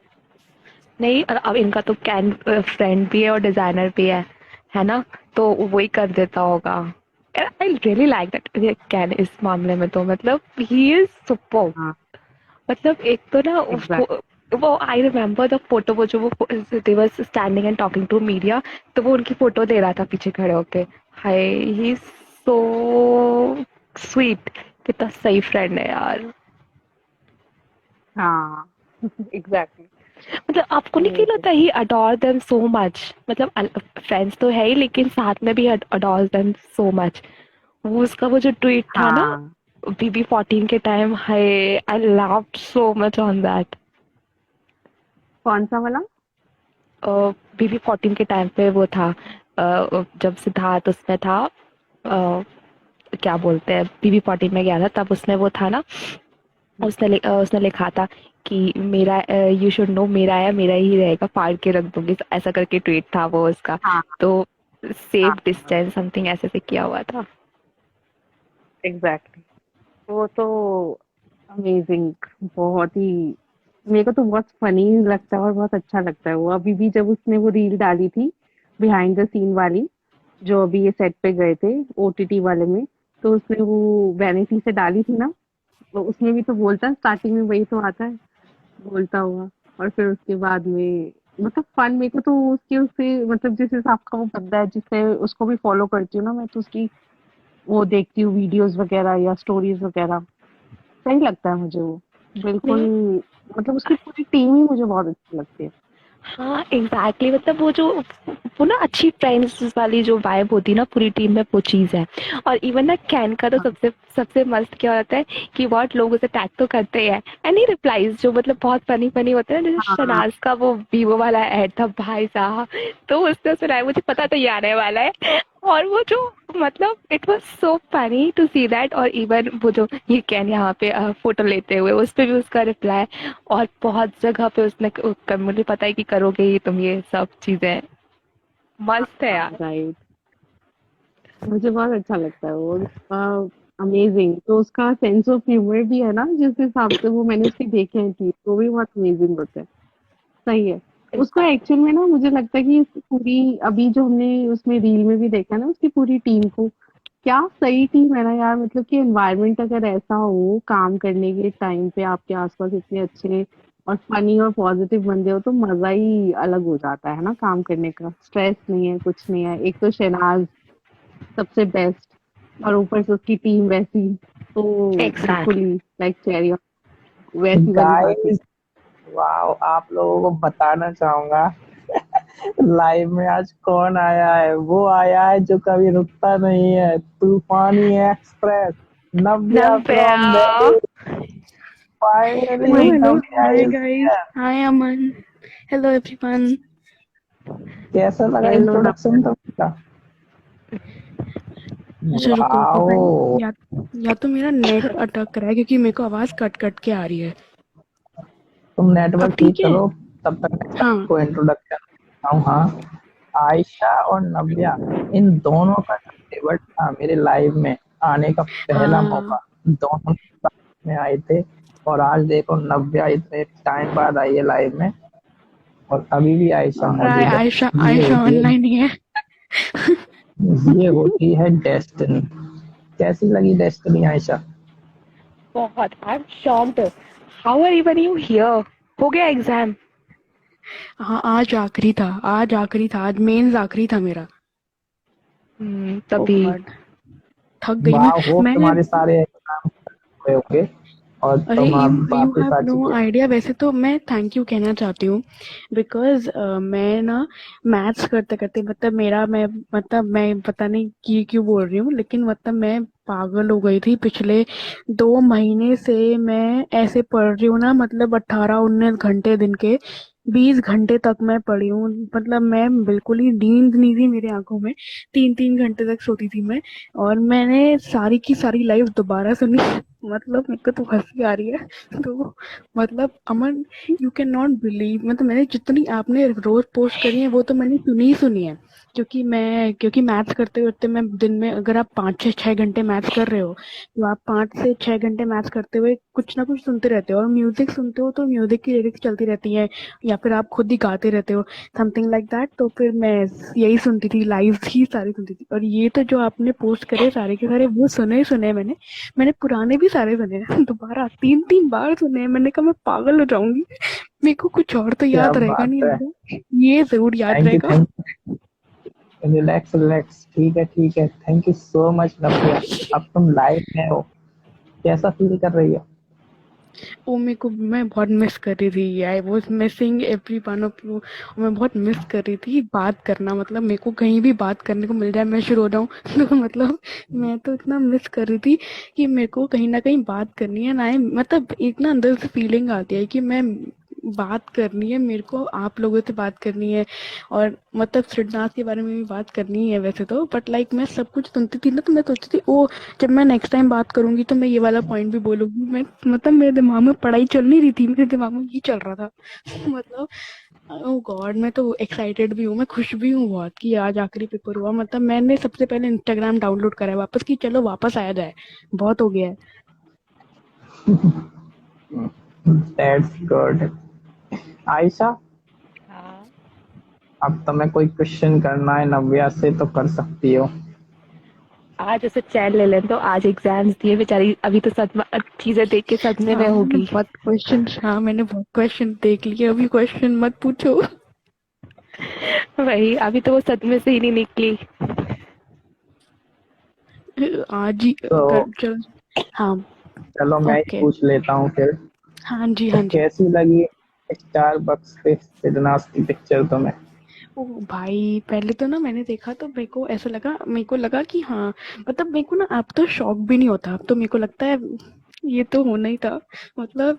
नहीं, और अब इनका तो कैन फ्रेंड भी है और डिजाइनर भी है ना, तो वही कर देता होगा। I really like that can इस मामले में, तो मतलब ही इज सुपर। हाँ मतलब एक तो ना उसको, एग्जैक्ट वो आई रिमेम्बर द फोटो, वो जो वो they was standing and talking to media, तो वो उनकी फोटो दे रहा था पीछे खड़े होके। हाय, ही सो स्वीट, कितना सही फ्रेंड है यार। हाँ एग्जैक्टली मतलब आपको नहीं फील अमेजिंग। होता ही अडोर देम सो मच, मतलब फ्रेंड्स तो है ही लेकिन साथ में भी अडोर देम सो मच। वो उसका वो जो ट्वीट था ना हाँ BB14 के time, hi I loved so much on that. कौन सा वाला। BB14 के टाइम पे वो था, जब सिद्धार्थ उसमें था, अ, क्या बोलते हैं, BB14 में गया था तब उसने वो था ना, उसने लिखा था कि मेरा, यू शुड नो, मेरा है मेरा ही रहेगा, फाड़ के रख दूंगी, तो ऐसा करके ट्वीट था वो उसका। हाँ तो हाँ सेफ डिस्टेंस समथिंग ऐसे से किया हुआ था। एग्जैक्टली वो तो अमेजिंग बहुत ही मेरे को तो बहुत फनी लगता है और बहुत अच्छा लगता है वो अभी भी जब उसने वो रील डाली थी बिहाइंड द सीन वाली जो अभी ये सेट पे गए थे ओटीटी वाले में तो उसने वो वैनिटी से डाली थी ना तो उसमें भी तो बोलता है स्टार्टिंग में वही तो आता है बोलता हुआ और फिर उसके बाद में मतलब फन मेरे को तो उसके उससे मतलब जिस हिसाब का वो बंदा है जिससे उसको भी फॉलो करती हूँ ना मैं तो उसकी वो देखती हूँ वीडियोस वगैरह या स्टोरीज वगैरह सही लगता है मुझे वो बिल्कुल नहीं, मतलब उसकी पूरी टीम ही मुझे बहुत अच्छी लगती है। हाँ एग्जैक्टली, मतलब वो ना अच्छी फ्रेंड्स वाली जो वाइब होती है ना पूरी टीम में, वो चीज है। और इवन ना कैन का तो हाँ सबसे सबसे मस्त क्या होता है कि बहुत लोग उसे टैग तो करते ही है एंड ही रिप्लाईज, जो मतलब बहुत फनी फनी होते हैं, जैसे हाँ शनाज का वो वीवो वाला ऐड था भाई साहब, तो उसने सुनाया, मुझे पता था ये आने वाला है। और वो जो, मतलब it was so funny to see that. और इवन वो जो ये कैन यहाँ पे फोटो लेते हुए, उस पे भी उसका रिप्लाई। और बहुत जगह पे उसने मुझे पता है कि करोगे ही तुम ये सब चीजें, मस्त है यार। राइट मुझे बहुत अच्छा लगता है वो उसका अमेजिंग तो उसका सेंस ऑफ ह्यूमर भी है ना जिस हिसाब से वो मैंने उसकी देखे हैं कि वो भी बहुत अमेजिंग होता है। सही है उसको एक्चुअल में ना मुझे लगता है कि इस पूरी अभी जो हमने उसमें रील में भी देखा ना उसकी पूरी टीम को क्या सही टीम है ना यार मतलब कि एनवायरनमेंट अगर ऐसा हो काम करने के टाइम पे आपके आसपास इतने अच्छे और फनी और पॉजिटिव बंदे हो तो मजा ही अलग हो जाता है ना काम करने का स्ट्रेस नहीं है कुछ नहीं है एक तो शहनाज सबसे बेस्ट और ऊपर से उसकी टीम वैसी तो बिल्कुल एग्जैक्टली। ही लाइक चेरी वैसी वाली बात है। गाइस, वाओ, आप लोगों को बताना चाहूंगा, लाइव में आज कौन आया है। वो आया है जो कभी रुकता नहीं है, तूफानी express, Navya Navya. From Delhi. Finally Hello, hello. Navya Hi, is guys. Here. Hi, Aman. Hello, everyone. कैसा लगा हेलो इंट्रोडक्शन नव्या तुमका? अच्छा रुको रुको वाओ, या या तो मेरा नेट अटक रहा है क्योंकि मेरे को आवाज कट कट के आ रही है। तुम अब नेटवर्क ठीक ठीक है। करो, तब तक मैं हाँ आपको इंट्रोडक्शन देता हूँ। हाँ, आयशा और नव्या, इन दोनों का फेवरेट था मेरे लाइव में आने का पहला हाँ मौका। दोनों साथ में आए थे, और आज देखो नव्या इतने टाइम बाद आई है लाइव में, और अभी भी आयशा और मौजूद है। आयशा ये आयशा होती है ऑनलाइन ही है। ये होती है डेस्टिनी। कैसी लगी डेस्टिनी आयशा? बहुत, I am shocked. How are even you here? हो गया एग्जाम? हाँ, आज आखिरी था, आज मेंस आखिरी था मेरा। ओ तभी। गॉड, थक गई मैं। वाह, होप मैं तुम्हारे सारे एग्जाम हुए होंगे और अरे तुम यू अब यू वापस हैव आ नो चुके हो। आइडिया। वैसे तो मैं थैंक यू कहना चाहती हूँ बिकॉज मैं ना मैथ्स करते करते मतलब मैं पता नहीं की क्यों बोल रही हूँ, लेकिन मतलब मैं पागल हो गई थी पिछले 2 महीने से। मैं ऐसे पढ़ रही हूँ ना, मतलब 18-19 घंटे दिन के, 20 घंटे तक मैं पढ़ी हूँ। मतलब मैं बिल्कुल ही नींद नहीं थी मेरी आंखों में, 3-3 घंटे तक सोती थी मैं। और मैंने सारी की सारी लाइव दोबारा सुनी। मतलब मेरे को तो हंसी आ रही है। तो मतलब अमन, यू कैन नॉट बिलीव, मतलब मैंने जितनी आपने रोज पोस्ट करी है वो तो मैंने सुनी है। क्योंकि मैथ्स करते करते मैं दिन में, अगर आप 5 से 6 घंटे मैथ्स कर रहे हो तो आप 5 से 6 घंटे मैथ्स करते हुए कुछ ना कुछ सुनते रहते हो, और म्यूजिक सुनते हो तो म्यूजिक की लिरिक्स चलती रहती है, या फिर आप खुद ही गाते रहते हो, समथिंग लाइक दैट। तो फिर मैं यही सुनती थी, लाइव ही सारी सुनती थी। और ये तो जो आपने पोस्ट करे सारे के सारे वो सुने मैंने। मैंने पुराने भी सारे सुने हैं, दोबारा 3-3 बार सुने हैं। मैंने कहा मैं पागल हो जाऊंगी, मेरे को कुछ और तो क्या याद रहेगा बात नहीं, है। होगा ये जरूर याद थैंक यू, रहेगा। Thank you. रिलैक्स रिलैक्स, ठीक है ठीक है। थैंक यू सो मच नव्या। अब तुम लाइव में हो, कैसा फील कर रही हो? वो मेरे को, मैं बहुत मिस कर रही थी, I was missing every one of you. मैं बहुत मिस कर रही थी बात करना, मतलब मेरे को कहीं भी बात करने को मिल जाए मैं शुरू हो जाऊँ। तो मतलब मैं तो इतना मिस कर रही थी कि मेरे को कहीं ना कहीं बात करनी है ना, मतलब एक ना अंदर से फीलिंग आती है कि मैं बात करनी है, मेरे को आप लोगों से बात करनी है। और मतलब सिद्धार्थ के बारे में भी बात करनी है वैसे तो, बट लाइक मैं सब कुछ सुनती थी ना, तो मैं सोचती थी ओ, जब मैं नेक्स्ट टाइम बात करूंगी तो मैं ये वाला पॉइंट भी बोलूंगी। मैं मतलब मेरे दिमाग में पढ़ाई चल नहीं रही थी, मेरे दिमाग में ये चल रहा था। मतलब ओ गॉड, मैं तो एक्साइटेड भी हूँ, मैं खुश भी हूँ बहुत कि आज आखिरी पेपर हुआ। मतलब मैंने सबसे पहले इंस्टाग्राम डाउनलोड करा है वापस, कि चलो वापस आया जाए, बहुत हो गया है। That's good. आयशा, हाँ। अब तुम्हें कोई क्वेश्चन करना है नव्या से तो कर सकती हो। आज उसे चैन ले लें, तो आज एग्जाम्स दिए बेचारी, अभी तो सदमा चीजें देख के सदमे में होगी। मैंने बहुत क्वेश्चन देख लिए, अभी क्वेश्चन मत पूछो। वही, अभी तो वो सदमे से ही नहीं निकली। आज ही तो चलो। हाँ। चलो मैं ही ओके। पूछ लेता हूँ फिर। हाँ जी, तो हाँ जी। कैसी लगी स्टारबक्स पे सिद्धनाथ की पिक्चर तुम्हें? ओ भाई, पहले तो ना मैंने देखा तो मेरे को ऐसा लगा, मेरे को लगा कि हाँ, मतलब मेरे को ना अब तो शौक भी नहीं होता, अब तो मेरे को लगता है ये तो होना ही था। मतलब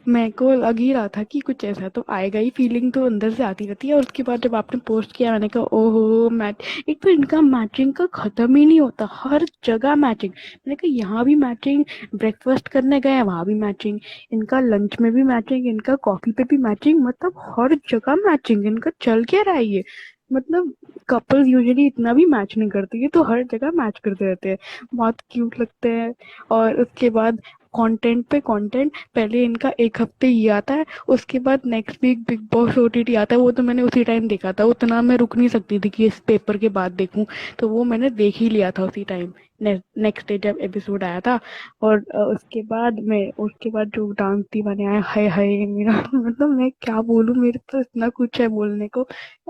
मेरे को लग ही रहा था कि कुछ ऐसा तो आएगा ही, फीलिंग तो अंदर से आती रहती है। और उसके बाद जब आपने पोस्ट किया मैंने कहा ओहो मैच, एक तो इनका मैचिंग का खत्म ही नहीं होता, हर जगह मैचिंग। मैंने कहा यहाँ भी मैचिंग, ब्रेकफास्ट करने गए वहां भी मैचिंग, इनका लंच में भी मैचिंग, इनका कॉफी पे भी मैचिंग, मतलब हर जगह मैचिंग। इनका चल क्या रहा है ये? मतलब कपल्स यूजुअली इतना भी मैच नहीं करते, ये तो हर जगह मैच करते रहते हैं, बहुत क्यूट लगते हैं। और उसके बाद कंटेंट पे कंटेंट, पहले इनका एक हफ्ते ये आता है, उसके बाद next week Bigg Boss OTT आता है। वो तो मैंने उसी टाइम देखा था, उतना मैं रुक नहीं सकती थी कि इस पेपर के बाद देखूं, तो वो मैंने देख ही लिया था उसी टाइम, नेक्स्ट डे जब एपिसोड आया था। और उसके बाद जो डांस दीवाने आए, हाय हाय मेरा मतलब मैं क्या बोलूं, मेरे तो इतना कुछ है बोलने को।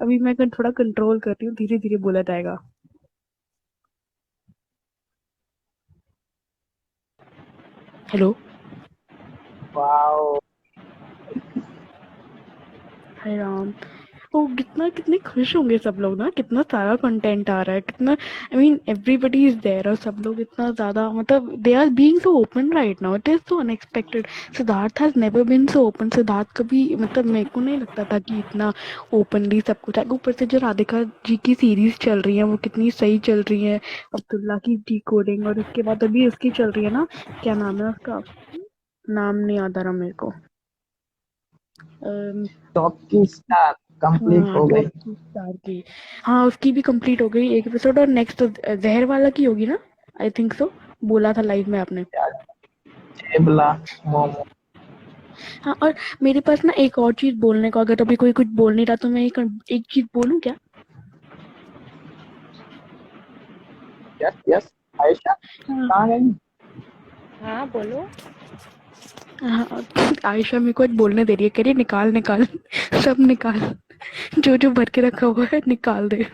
अभी मैं थोड़ा कंट्रोल कर रही हूँ, धीरे धीरे बोला जाएगा। हेलो। वाओ। हाय राम। ओ कितना, कितने खुश होंगे सब लोग ना, कितना सारा कंटेंट आ रहा है, कितना, I mean everybody is there, और सब लोग इतना ज्यादा, मतलब they are being so open right now, it is so unexpected. Sidharth has never been so open. Sidharth कभी, मतलब मेरे को नहीं लगता था कि इतना ओपनली सब कुछ है। ऊपर से जो राधिका जी की सीरीज चल रही है वो कितनी सही चल रही है, अब्दुल्ला की डी कोडिंग, और उसके बाद अभी उसकी चल रही है ना, क्या नाम है उसका, नाम नहीं याद आ रहा मेरे को। अम, टॉप की स्टार कंप्लीट हाँ हो गई। टॉप की स्टार की, हाँ उसकी भी कंप्लीट हो गई एक एपिसोड, और नेक्स्ट जहर वाला की होगी ना, आई थिंक सो, बोला था लाइव में आपने। चेबला, मोमो। हाँ, और मेरे पास ना एक और चीज बोलने को, अगर अभी कोई कुछ बोल नहीं रहा तो मैं एक चीज बोलूं क्या? Yes yes. आयशा हाँ, कहाँ गई? हाँ बोलो। हाँ, आयशा मेरे को आज बोलने दे रही है, कह रही है, निकाल निकाल सब निकाल, जो जो भर के रखा हुआ है निकाल दे।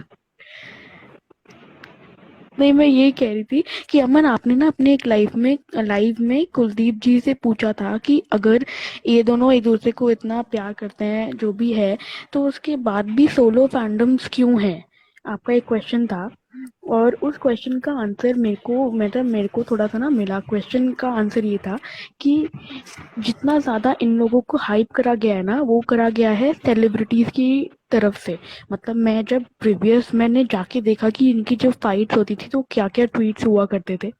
नहीं, मैं यही कह रही थी कि अमन, आपने ना अपने एक लाइव में कुलदीप जी से पूछा था कि अगर ये दोनों एक दूसरे को इतना प्यार करते हैं जो भी है, तो उसके बाद भी सोलो फैंडम्स क्यों है? आपका एक क्वेश्चन था, और उस क्वेश्चन का आंसर मेरे को थोड़ा सा ना मिला। क्वेश्चन का आंसर ये था कि जितना ज्यादा इन लोगों को हाइप करा गया है ना, वो करा गया है सेलिब्रिटीज की तरफ से। मतलब मैंने जाके देखा कि इनकी जब फाइट्स होती थी तो क्या क्या ट्वीट्स हुआ करते थे।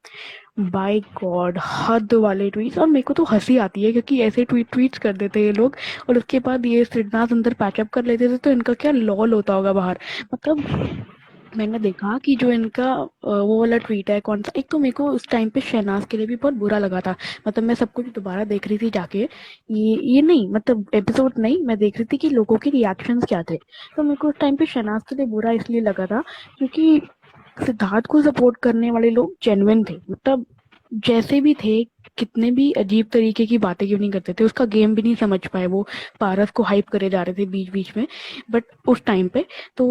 बाय गॉड, हद वाले ट्वीट्स। और मेरे को तो हंसी आती है क्योंकि ऐसे ट्वीट्स कर देते ये लोग, और उसके बाद ये सिद्धार्थ अंदर पैचअप कर लेते थे, तो इनका क्या लॉल होता होगा बाहर। मतलब मैंने देखा कि जो इनका वो वाला ट्वीट है, कौन सा, एक तो मेरे को उस टाइम पे शहनाज के लिए भी बहुत बुरा लगा था। मतलब मैं सब कुछ दोबारा देख रही थी जाके, ये नहीं, मतलब एपिसोड नहीं, मैं देख रही थी कि लोगों के रिएक्शंस क्या थे। तो मेरे को उस टाइम पे शहनाज के लिए बुरा इसलिए लगा था क्योंकि सिद्धार्थ को सपोर्ट करने वाले लोग जेन्युइन थे। मतलब जैसे भी थे, कितने भी अजीब तरीके की बातें क्यों नहीं करते थे, उसका गेम भी नहीं समझ पाए वो। पारस को हाइप करे जा रहे थे बीच बीच में, बट उस टाइम पे तो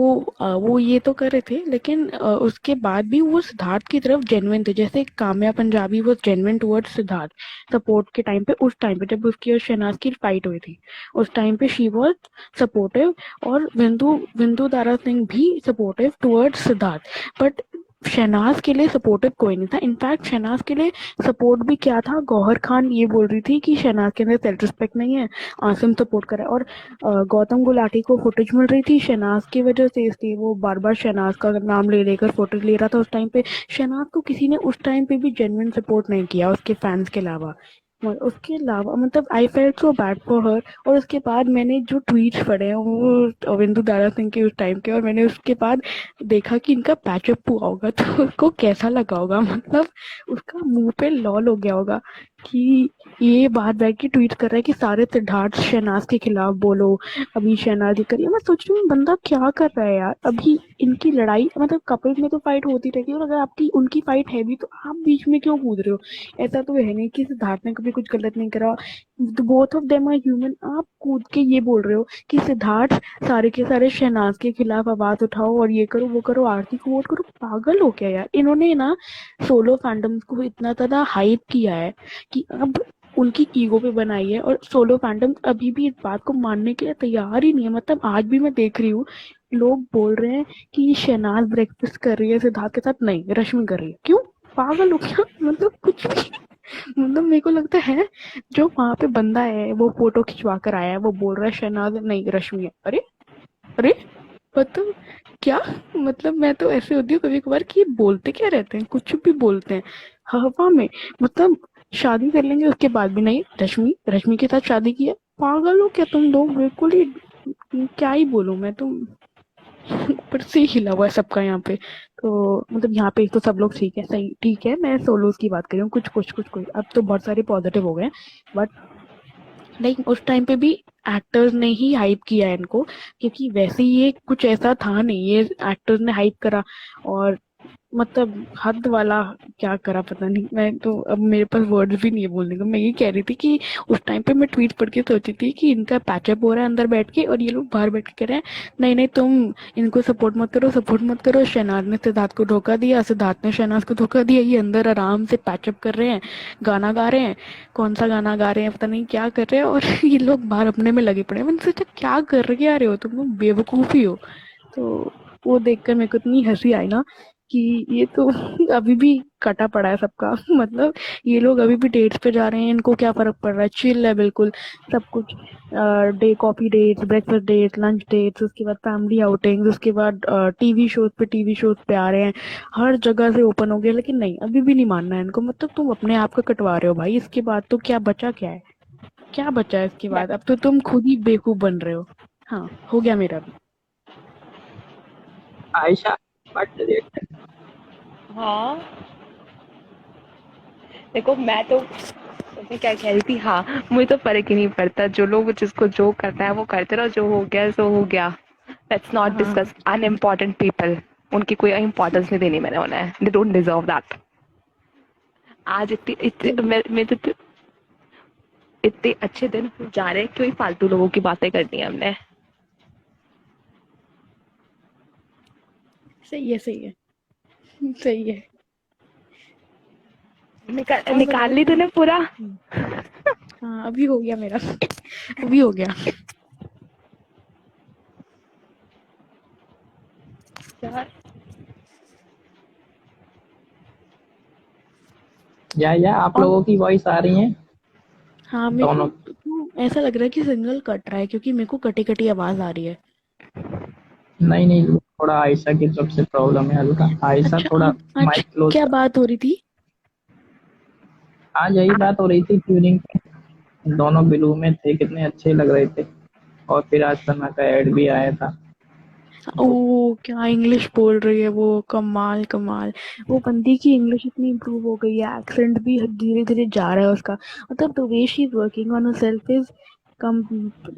वो ये तो कर रहे थे, लेकिन उसके बाद भी वो सिद्धार्थ की तरफ जेन्युइन थे। जैसे काम्या पंजाबी वो जेन्युइन टुवर्ड्स सिद्धार्थ सपोर्ट के टाइम पे, उस टाइम पे जब उसकी और शहनाज की फाइट हुई थी, उस टाइम पे शी वॉज सपोर्टिव। और विंदु दारा सिंह भी supportive towards Sidharth. But Shehnaaz के लिए सपोर्टिव कोई नहीं था। इनफैक्ट शहनाज के लिए सपोर्ट भी क्या था, गौहर खान ये बोल रही थी कि शहनाज के अंदर सेल्फ रिस्पेक्ट नहीं है, आसिम सपोर्ट करे। और गौतम गुलाटी को फुटेज मिल रही थी शहनाज की वजह से, इसलिए वो बार बार शहनाज का नाम ले लेकर फुटेज ले रहा था उस टाइम पे। शहनाज को किसी ने उस टाइम पे भी जेन्युइन सपोर्ट नहीं किया उसके फैंस के अलावा। और उसके अलावा मतलब I felt so bad for her. और उसके बाद मैंने जो ट्वीट्स पढ़े हैं वो विंदु दारा सिंह के उस टाइम के, और मैंने उसके बाद देखा कि इनका पैचअप हुआ होगा तो उसको कैसा लगा होगा। मतलब उसका मुंह पे लॉल हो गया होगा कि ये बाहर बैठ के ट्वीट कर रहा है कि सारे सिद्धार्थ शहनाज के खिलाफ बोलो, अभी शहनाज ही करिए। मैं सोच रही हूँ बंदा क्या कर रहा है यार। अभी इनकी लड़ाई, मतलब कपल्स में तो फाइट होती रहेगी, और अगर आपकी उनकी फाइट है भी तो आप बीच में क्यों कूद रहे हो? ऐसा तो है नहीं कि सिद्धार्थ ने कभी कुछ गलत नहीं करा। Both of them are human. आप कूद के ये बोल रहे हो कि सिद्धार्थ सारे के सारे शहनाज के खिलाफ आवाज उठाओ और ये करो वो करो, आरती को वोट करो। पागल हो क्या यार? इन्होंने ना सोलो फैंडम्स को इतना ज्यादा हाइप किया है कि अब उनकी ईगो पे बनाई है, और सोलो फैंडम अभी भी इस बात को मानने के लिए तैयार ही नहीं है। मतलब आज भी मैं देख रही हूँ, लोग बोल रहे हैं कि शहनाज ब्रेकफास्ट कर रही है सिद्धार्थ के साथ, नहीं रश्मि कर रही है। क्यों? पागल हो क्या? मतलब कुछ भी। मतलब मेरे को लगता है जो वहां पे बंदा है वो फोटो खिंचवा कर आया है, वो बोल रहा है शहनाज नहीं रश्मि है। अरे अरे, मतलब क्या? मतलब मैं तो ऐसे होती हूँ कभी कभार कि ये बोलते क्या रहते हैं, कुछ भी बोलते हैं हवा में। मतलब शादी कर लेंगे उसके बाद भी नहीं, रश्मि रश्मि के साथ शादी की है। पागल हो क्या तुम लोग? बिल्कुल ही, क्या ही बोलूं मैं तो। ऊपर से ही हिला हुआ है सबका यहाँ पे। तो मतलब यहाँ पे तो सब लोग ठीक है, सही ठीक है। मैं सोलोज की बात कर रही हूँ, कुछ अब तो बहुत सारे पॉजिटिव हो गए, बट लाइक उस टाइम पे भी एक्टर्स ने ही हाइप किया है इनको, क्योंकि वैसे ये कुछ ऐसा था नहीं, ये एक्टर्स ने हाइप करा। और मतलब हद वाला क्या करा पता नहीं। मैं तो अब मेरे पास वर्ड्स भी नहीं है बोलने का। मैं ये कह रही थी कि उस टाइम पे मैं ट्वीट पढ़ के सोची थी कि इनका पैचअप हो रहा है अंदर बैठ के, और ये लोग बाहर बैठ के कह रहे हैं नहीं नहीं तुम इनको सपोर्ट मत करो, सपोर्ट मत करो। शहनाज ने सिद्धार्थ को धोखा दिया, सिद्धार्थ ने शहनाज को धोखा दिया, ये अंदर आराम से पैचअप कर रहे हैं, गाना गा रहे हैं। कौन सा गाना गा रहे हैं पता नहीं क्या कर रहे हैं, और ये लोग बाहर अपने में लगे पड़े हैं। मैंने सोचा क्या कर के आ रहे हो तुम लोग, बेवकूफी हो। तो वो देखकर मेरे को इतनी हंसी आई ना कि ये तो अभी भी कटा पड़ा है सबका। मतलब ये लोग अभी भी डेट्स पे जा रहे हैं, इनको क्या फर्क पड़ रहा है, चिल है बिल्कुल सब कुछ। Day coffee dates, breakfast dates, lunch dates, उसके बाद फैमिली आउटिंग्स, उसके बाद टीवी शोज पे आ रहे हैं। हर जगह से ओपन हो गया, लेकिन नहीं, अभी भी नहीं मानना है इनको। मतलब तुम अपने आप का कटवा रहे हो भाई, इसके बाद तो क्या बचा, क्या है, क्या बचा है इसके बाद? अब तो तुम खुद ही बेवकूफ बन रहे हो। हाँ, हो गया मेरा भी। आयशा बट हाँ देखो, मैं तो मैं क्या कह रही थी, हाँ मुझे तो फर्क ही नहीं पड़ता, जो लोग जिसको जो करना है वो करते रहो, जो हो गया सो हो गया। लेट्स नॉट हाँ डिस्कस अनइम्पोर्टेंट पीपल, उनकी कोई इम्पोर्टेंस नहीं देनी मैंने उन्हें, दे डोंट डिजर्व दैट। आज इतने इतने मैं तो इतने अच्छे दिन जा रहे हैं, क्यों ही फालतू लोगों की बातें करनी है हमने। सही है, सही है, सही है। और निकाल बताओ ली तूने पूरा। हाँ अभी हो गया मेरा। अभी हो गया। यार या आप और लोगों की वॉइस आ रही है हाँ मेरे को दोनों। तो ऐसा लग रहा है कि सिग्नल कट रहा है, क्योंकि मेरे को कटी कटी आवाज आ रही है। नहीं नहीं, थोड़ा आयशा की तरफ से प्रॉब्लम है हल्का। आयशा अच्छा थोड़ा आज माइक क्लोज क्या कर। बात हो रही थी? आज यही बात हो रही थी ट्यूनिंग पे। दोनों ब्लू में थे, कितने अच्छे लग रहे थे। और फिर आज सना का एड भी आया था। ओ तो क्या इंग्लिश बोल रही है वो, कमाल कमाल। वो बंदी की इंग्लिश इतनी इम्प्रूव हो गई है, एक्सेंट भी धीरे धीरे जा रहा है उसका। मतलब the way she is working on herself is come.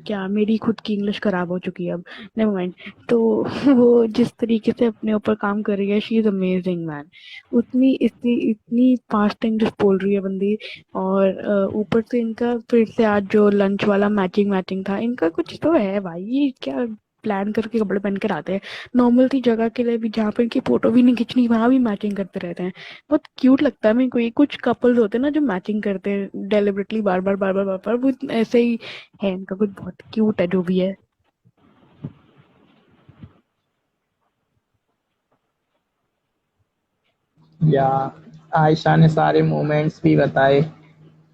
क्या मेरी खुद की इंग्लिश खराब हो चुकी है अब, नेवर माइंड। तो वो जिस तरीके से अपने ऊपर काम कर रही है, शी इज अमेजिंग मैन। उतनी इतनी इतनी फास्ट इंग्लिश बोल रही है बंदी। और ऊपर से इनका फिर से आज जो लंच वाला मैचिंग मैचिंग था, इनका कुछ तो है भाई, ये क्या प्लान करके कपड़े पहन कर आते हैं। नॉर्मल सी जगह के लिए भी जहाँ पे इनकी फोटो भी नहीं खींचनी, वहां भी मैचिंग करते रहते हैं। बहुत क्यूट लगता है मेरे को। ये कुछ कपल्स होते हैं ना जो मैचिंग करते हैं डेलिबरेटली, बार बार बार बार बार बार, वो ऐसे ही है इनका कुछ, बहुत क्यूट है जो भी है। या आयशा ने सारे मोमेंट्स भी बताए,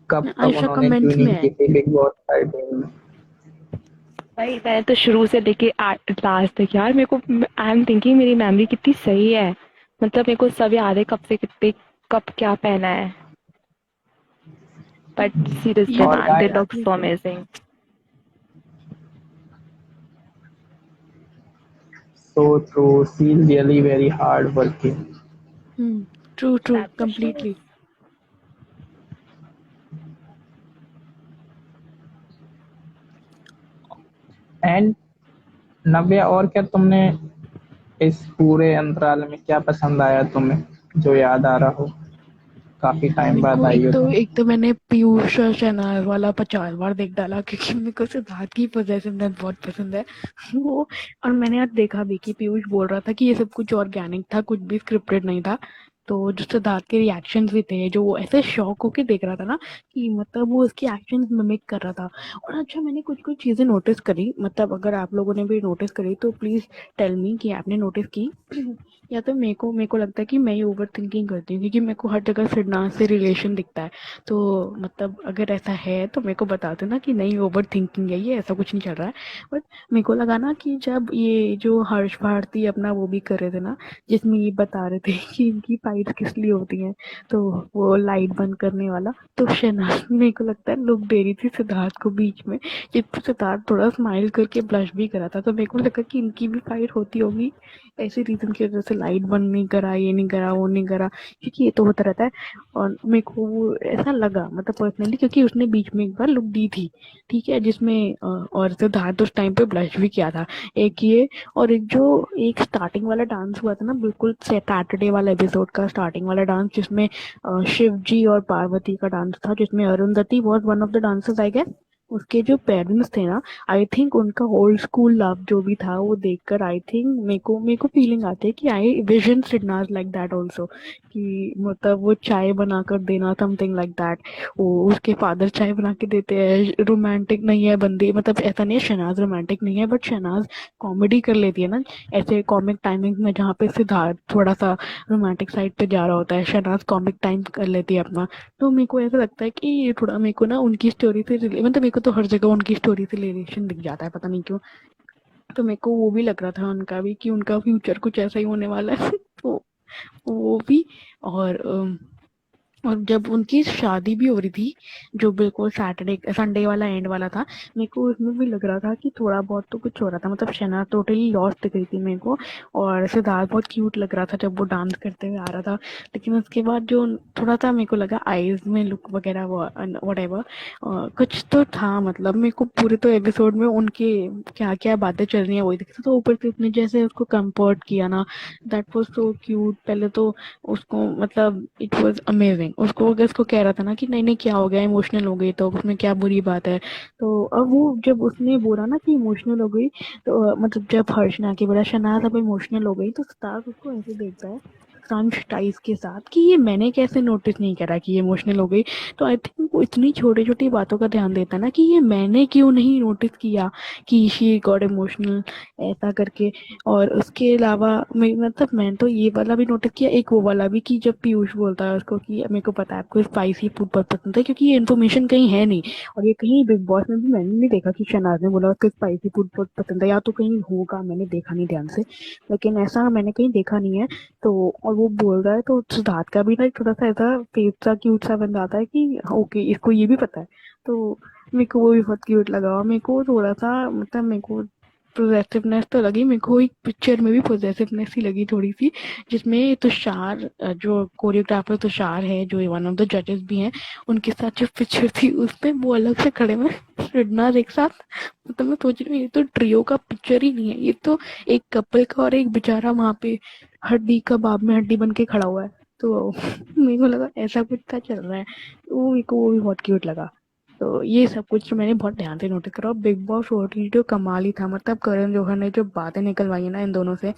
कब कब आयशा उन्होंने कमेंट्स में ट्यूनिंग है। की थी बिग बॉस 13 में। भाई मैंने तो शुरू से लेके लास्ट तक, यार मेरे को आई एम थिंकिंग मेरी मेमोरी कितनी सही है। मतलब मेरे को सब याद है, कब से कितने कब क्या पहना है। बट सीरियसली ये और man, they guy look exactly. So amazing. So true, she is really very hard working. True true that's for sure. Completely. And Navya, और क्या तुमने इस पूरे अंतराल में क्या पसंद आया तुम्हें, जो याद आ रहा हो, काफी टाइम मेरे बाद को आई हो तुम। एक तो मैंने पीयूष और शहनाज वाला 50 बार देख डाला, क्योंकि मेरे को सिद्धार्थ की पॉसेसिवनेस बहुत पसंद है। वो और मैंने आज देखा भी कि पीयूष बोल रहा था कि ये सब कुछ ऑर्गेनिक था, कुछ भी स्क्रिप्टेड नहीं था। तो जो सिद्धार्थ के रिएक्शंस भी थे, जो वो ऐसे शॉक होके देख रहा था ना, कि मतलब वो उसके एक्शंस मिमिक कर रहा था। और अच्छा मैंने कुछ कुछ चीजें नोटिस करी, मतलब अगर आप लोगों ने भी नोटिस करी तो प्लीज टेल मी कि आपने नोटिस की। या तो मेरे को लगता है कि मैं ही ओवर थिंकिंग करती हूँ, क्योंकि मेरे को हर जगह सिडनाज से रिलेशन दिखता है। तो मतलब अगर ऐसा है तो मेरे को बता देना कि नहीं ओवर थिंकिंग है, ये ऐसा कुछ नहीं चल रहा है। बट मेरे को लगा ना कि जब ये जो हर्ष भारती अपना वो भी कर रहे थे ना, जिसमें ये बता रहे थे कि इनकी फाइट किस लिए होती है, तो वो लाइट बंद करने वाला, तो शहनाज मेरे को लगता है लुक दे रही थी सिद्धार्थ को बीच में, जिस पर सिद्धार्थ थोड़ा स्माइल करके ब्लश भी करा था। तो मेरे को लगा कि इनकी भी फाइट होती होगी ऐसे रीजन की वजह से, लाइट बंद नहीं करा, ये नहीं करा, वो नहीं करा, क्योंकि ये तो होता रहता है। और मेरे को वो ऐसा लगा, मतलब पर्सनली, क्योंकि उसने बीच में एक बार लुक दी थी, ठीक है, जिसमें और सिद्धार्थ उस टाइम पे ब्लश भी किया था। एक ये, और एक जो एक स्टार्टिंग वाला डांस हुआ था ना, बिल्कुल सैटरडे वाला एपिसोड का स्टार्टिंग वाला डांस, जिसमें शिव जी और पार्वती का डांस था, जिसमें Arundhati was one of the dancers I guess. उसके जो पेरेंट्स थे ना, आई थिंक उनका ओल्ड स्कूल लव जो भी था वो देखकर आई थिंक मेरे को फीलिंग आती है कि I vision SidNaaz like that also, कि मतलब वो चाय बना कर देना, समथिंग लाइक दैट। वो उसके फादर चाय बना के देते हैं, रोमांटिक नहीं है बंदी, मतलब ऐसा नहीं है शहनाज रोमांटिक नहीं है, बट शहनाज कॉमेडी कर लेती है ना ऐसे कॉमिक टाइमिंग में, जहाँ पे सिद्धार्थ थोड़ा सा रोमांटिक साइड पे जा रहा होता है, शहनाज कॉमिक टाइम कर लेती है अपना। तो मेरे को ऐसा लगता है कि ये थोड़ा मेरे को ना उनकी स्टोरी से मतलब मेरे को तो हर जगह उनकी स्टोरी से रिलेशन दिख जाता है, पता नहीं क्यों। तो मेरे को वो भी लग रहा था उनका भी, कि उनका फ्यूचर कुछ ऐसा ही होने वाला है। तो वो भी। और और जब उनकी शादी भी हो रही थी, जो बिल्कुल सैटरडे संडे वाला एंड वाला था, मेरे को उसमें भी लग रहा था कि थोड़ा बहुत तो कुछ हो रहा था। मतलब शना टोटली लॉस्ट दिख रही थी मेरे को, और सिद्धार्थ बहुत क्यूट लग रहा था जब वो डांस करते हुए आ रहा था। लेकिन उसके बाद जो थोड़ा सा मेरे को लगा आईज में लुक वगैरह वट एवर कुछ तो था। मतलब मेरे को पूरे तो एपिसोड में उनके क्या क्या बातें चल रही हैं वही दिखता था। ऊपर से उसने जैसे उसको कंफर्ट किया ना, दैट वाज सो क्यूट। पहले तो उसको मतलब इट वाज अमेजिंग। उसको अगर उसको कह रहा था ना कि नहीं नहीं क्या हो गया, इमोशनल हो गई तो उसमें क्या बुरी बात है। तो अब वो जब उसने बोला ना कि इमोशनल हो गई, तो मतलब जब हर्ष ने आके बोला शनाज अब इमोशनल हो गई, तो सितार उसको ऐसे देखता है टाइज के साथ कि ये मैंने कैसे नोटिस नहीं करा कि ये इमोशनल हो गई। तो आई थिंक वो इतनी छोटी छोटी बातों का ध्यान देता है ना कि ये मैंने क्यों नहीं नोटिस किया कि शी गॉट इमोशनल ऐसा करके। और उसके अलावा मैं मतलब मैंने तो ये वाला भी नोटिस किया, एक वो वाला भी, कि जब पीयूष बोलता है उसको कि मेरे को पता है आपको स्पाइसी फूड बहुत पसंद है, क्योंकि ये इन्फॉर्मेशन कहीं है नहीं। और ये कहीं बिग बॉस में भी मैंने नहीं देखा कि शनाज ने बोला उसको स्पाइसी फूड बहुत पसंद है, या तो कहीं होगा, मैंने देखा नहीं ध्यान से, लेकिन ऐसा मैंने कहीं देखा नहीं है। तो और वो बोल रहा है तो सिद्धार्थ का भी ना थोड़ा सा ऐसा फेस सा क्यूट सा बन जाता है कि ओके इसको ये भी पता है। तो मेरे को वो भी बहुत क्यूट लगा। और मेरे को थोड़ा सा मतलब मेरे को पोजेसिवनेस तो लगी, मेरे को एक पिक्चर में भी पोजेसिवनेस ही लगी थोड़ी सी, जिसमें तुषार जो कोरियोग्राफर तुषार है, जो वन ऑफ द जजेस भी हैं, उनके साथ जो पिक्चर थी उसमें वो अलग से खड़े में सिडनाज एक साथ। मतलब मैं सोच रही हूँ ये तो ट्रियो का पिक्चर ही नहीं है, ये तो एक कपल का, और एक बेचारा वहां पे हड्डी कबाब में हड्डी बन के खड़ा हुआ है। तो मेरे को लगा ऐसा कुछ था चल रहा है। वो मेरे को वो भी बहुत क्यूट लगा। तो ये सब कुछ मैंने बहुत ध्यान से नोटिस करा। और बिग बॉस ओटीटी तो कमाल ही था। मतलब करण जौहर ने जो बातें निकलवाई है ना इन दोनों से,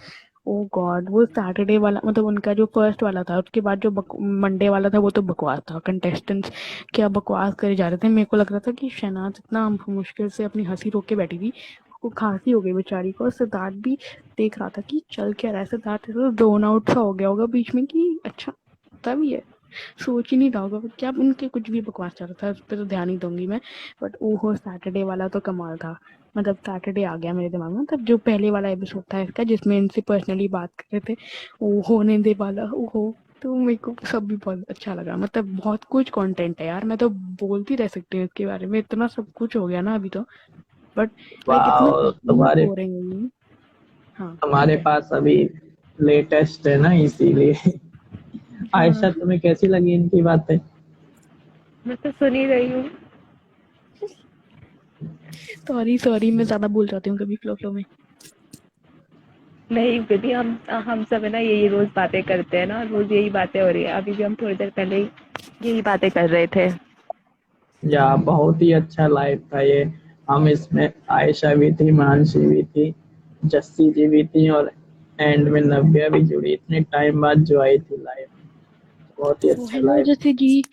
ओ गॉड। वो सैटरडे वाला मतलब उनका जो फर्स्ट वाला था, उसके बाद जो मंडे वाला था वो तो बकवास था। कंटेस्टेंट्स क्या बकवास करे जा रहे थे। मेरे को लग रहा था कि शहनाज इतना मुश्किल से अपनी हंसी रोक के बैठी थी, उसको खांसी हो गई बेचारी को। और सिद्धार्थ भी देख रहा था कि चल क्या रहा है। सिद्धार्थ तो जोन आउट सा हो गया होगा बीच में कि अच्छा तभी है, सोच ही नहीं रहा होगा क्या उनके कुछ भी बकवास चल रहा था, उस पर तो ध्यान ही दूंगी मैं। बट ओहो सैटरडे वाला तो कमाल था। मतलब सैटरडे आ गया मेरे दिमाग में, तब जो पहले वाला एपिसोड था इसका जिसमें इनसे पर्सनली बात कर रहे थे, वो होने दे वाला ओहो। तो मेरे को सब भी बहुत अच्छा लगा। मतलब बहुत कुछ कंटेंट है यार, मैं तो बोलती रह सकती हूँ इसके बारे में, इतना सब कुछ हो गया ना अभी तो। बट लाइक इतना वाह, डीप हो रहे हैं ये। हाँ तुम्हारे पास अभी लेटेस्ट है ना, इसीलिए। हाँ। आयशा, तुम्हें कैसी लगी इनकी बातें? मैं तो सुन ही रही हूँ। सॉरी सॉरी, मैं ज्यादा बोल जाती हूँ कभी फ्लो फ्लो में। नहीं बेबी, हम सब है ना यही रोज बातें करते हैं ना, रोज यही बातें हो रही है। अभी भी हम थोड़ी देर पहले ही यही बातें कर रहे थे। या बहुत ही अच्छा लाइव था ये। हम इसमें आयशा भी थी, मानसी भी थी, जस्सी जी भी थी, और एंड में नव्या भी जुड़ी, इतने टाइम बाद जो आई थी लाइव। बहुत ही अच्छा हेलो लाइव। जैसे जी।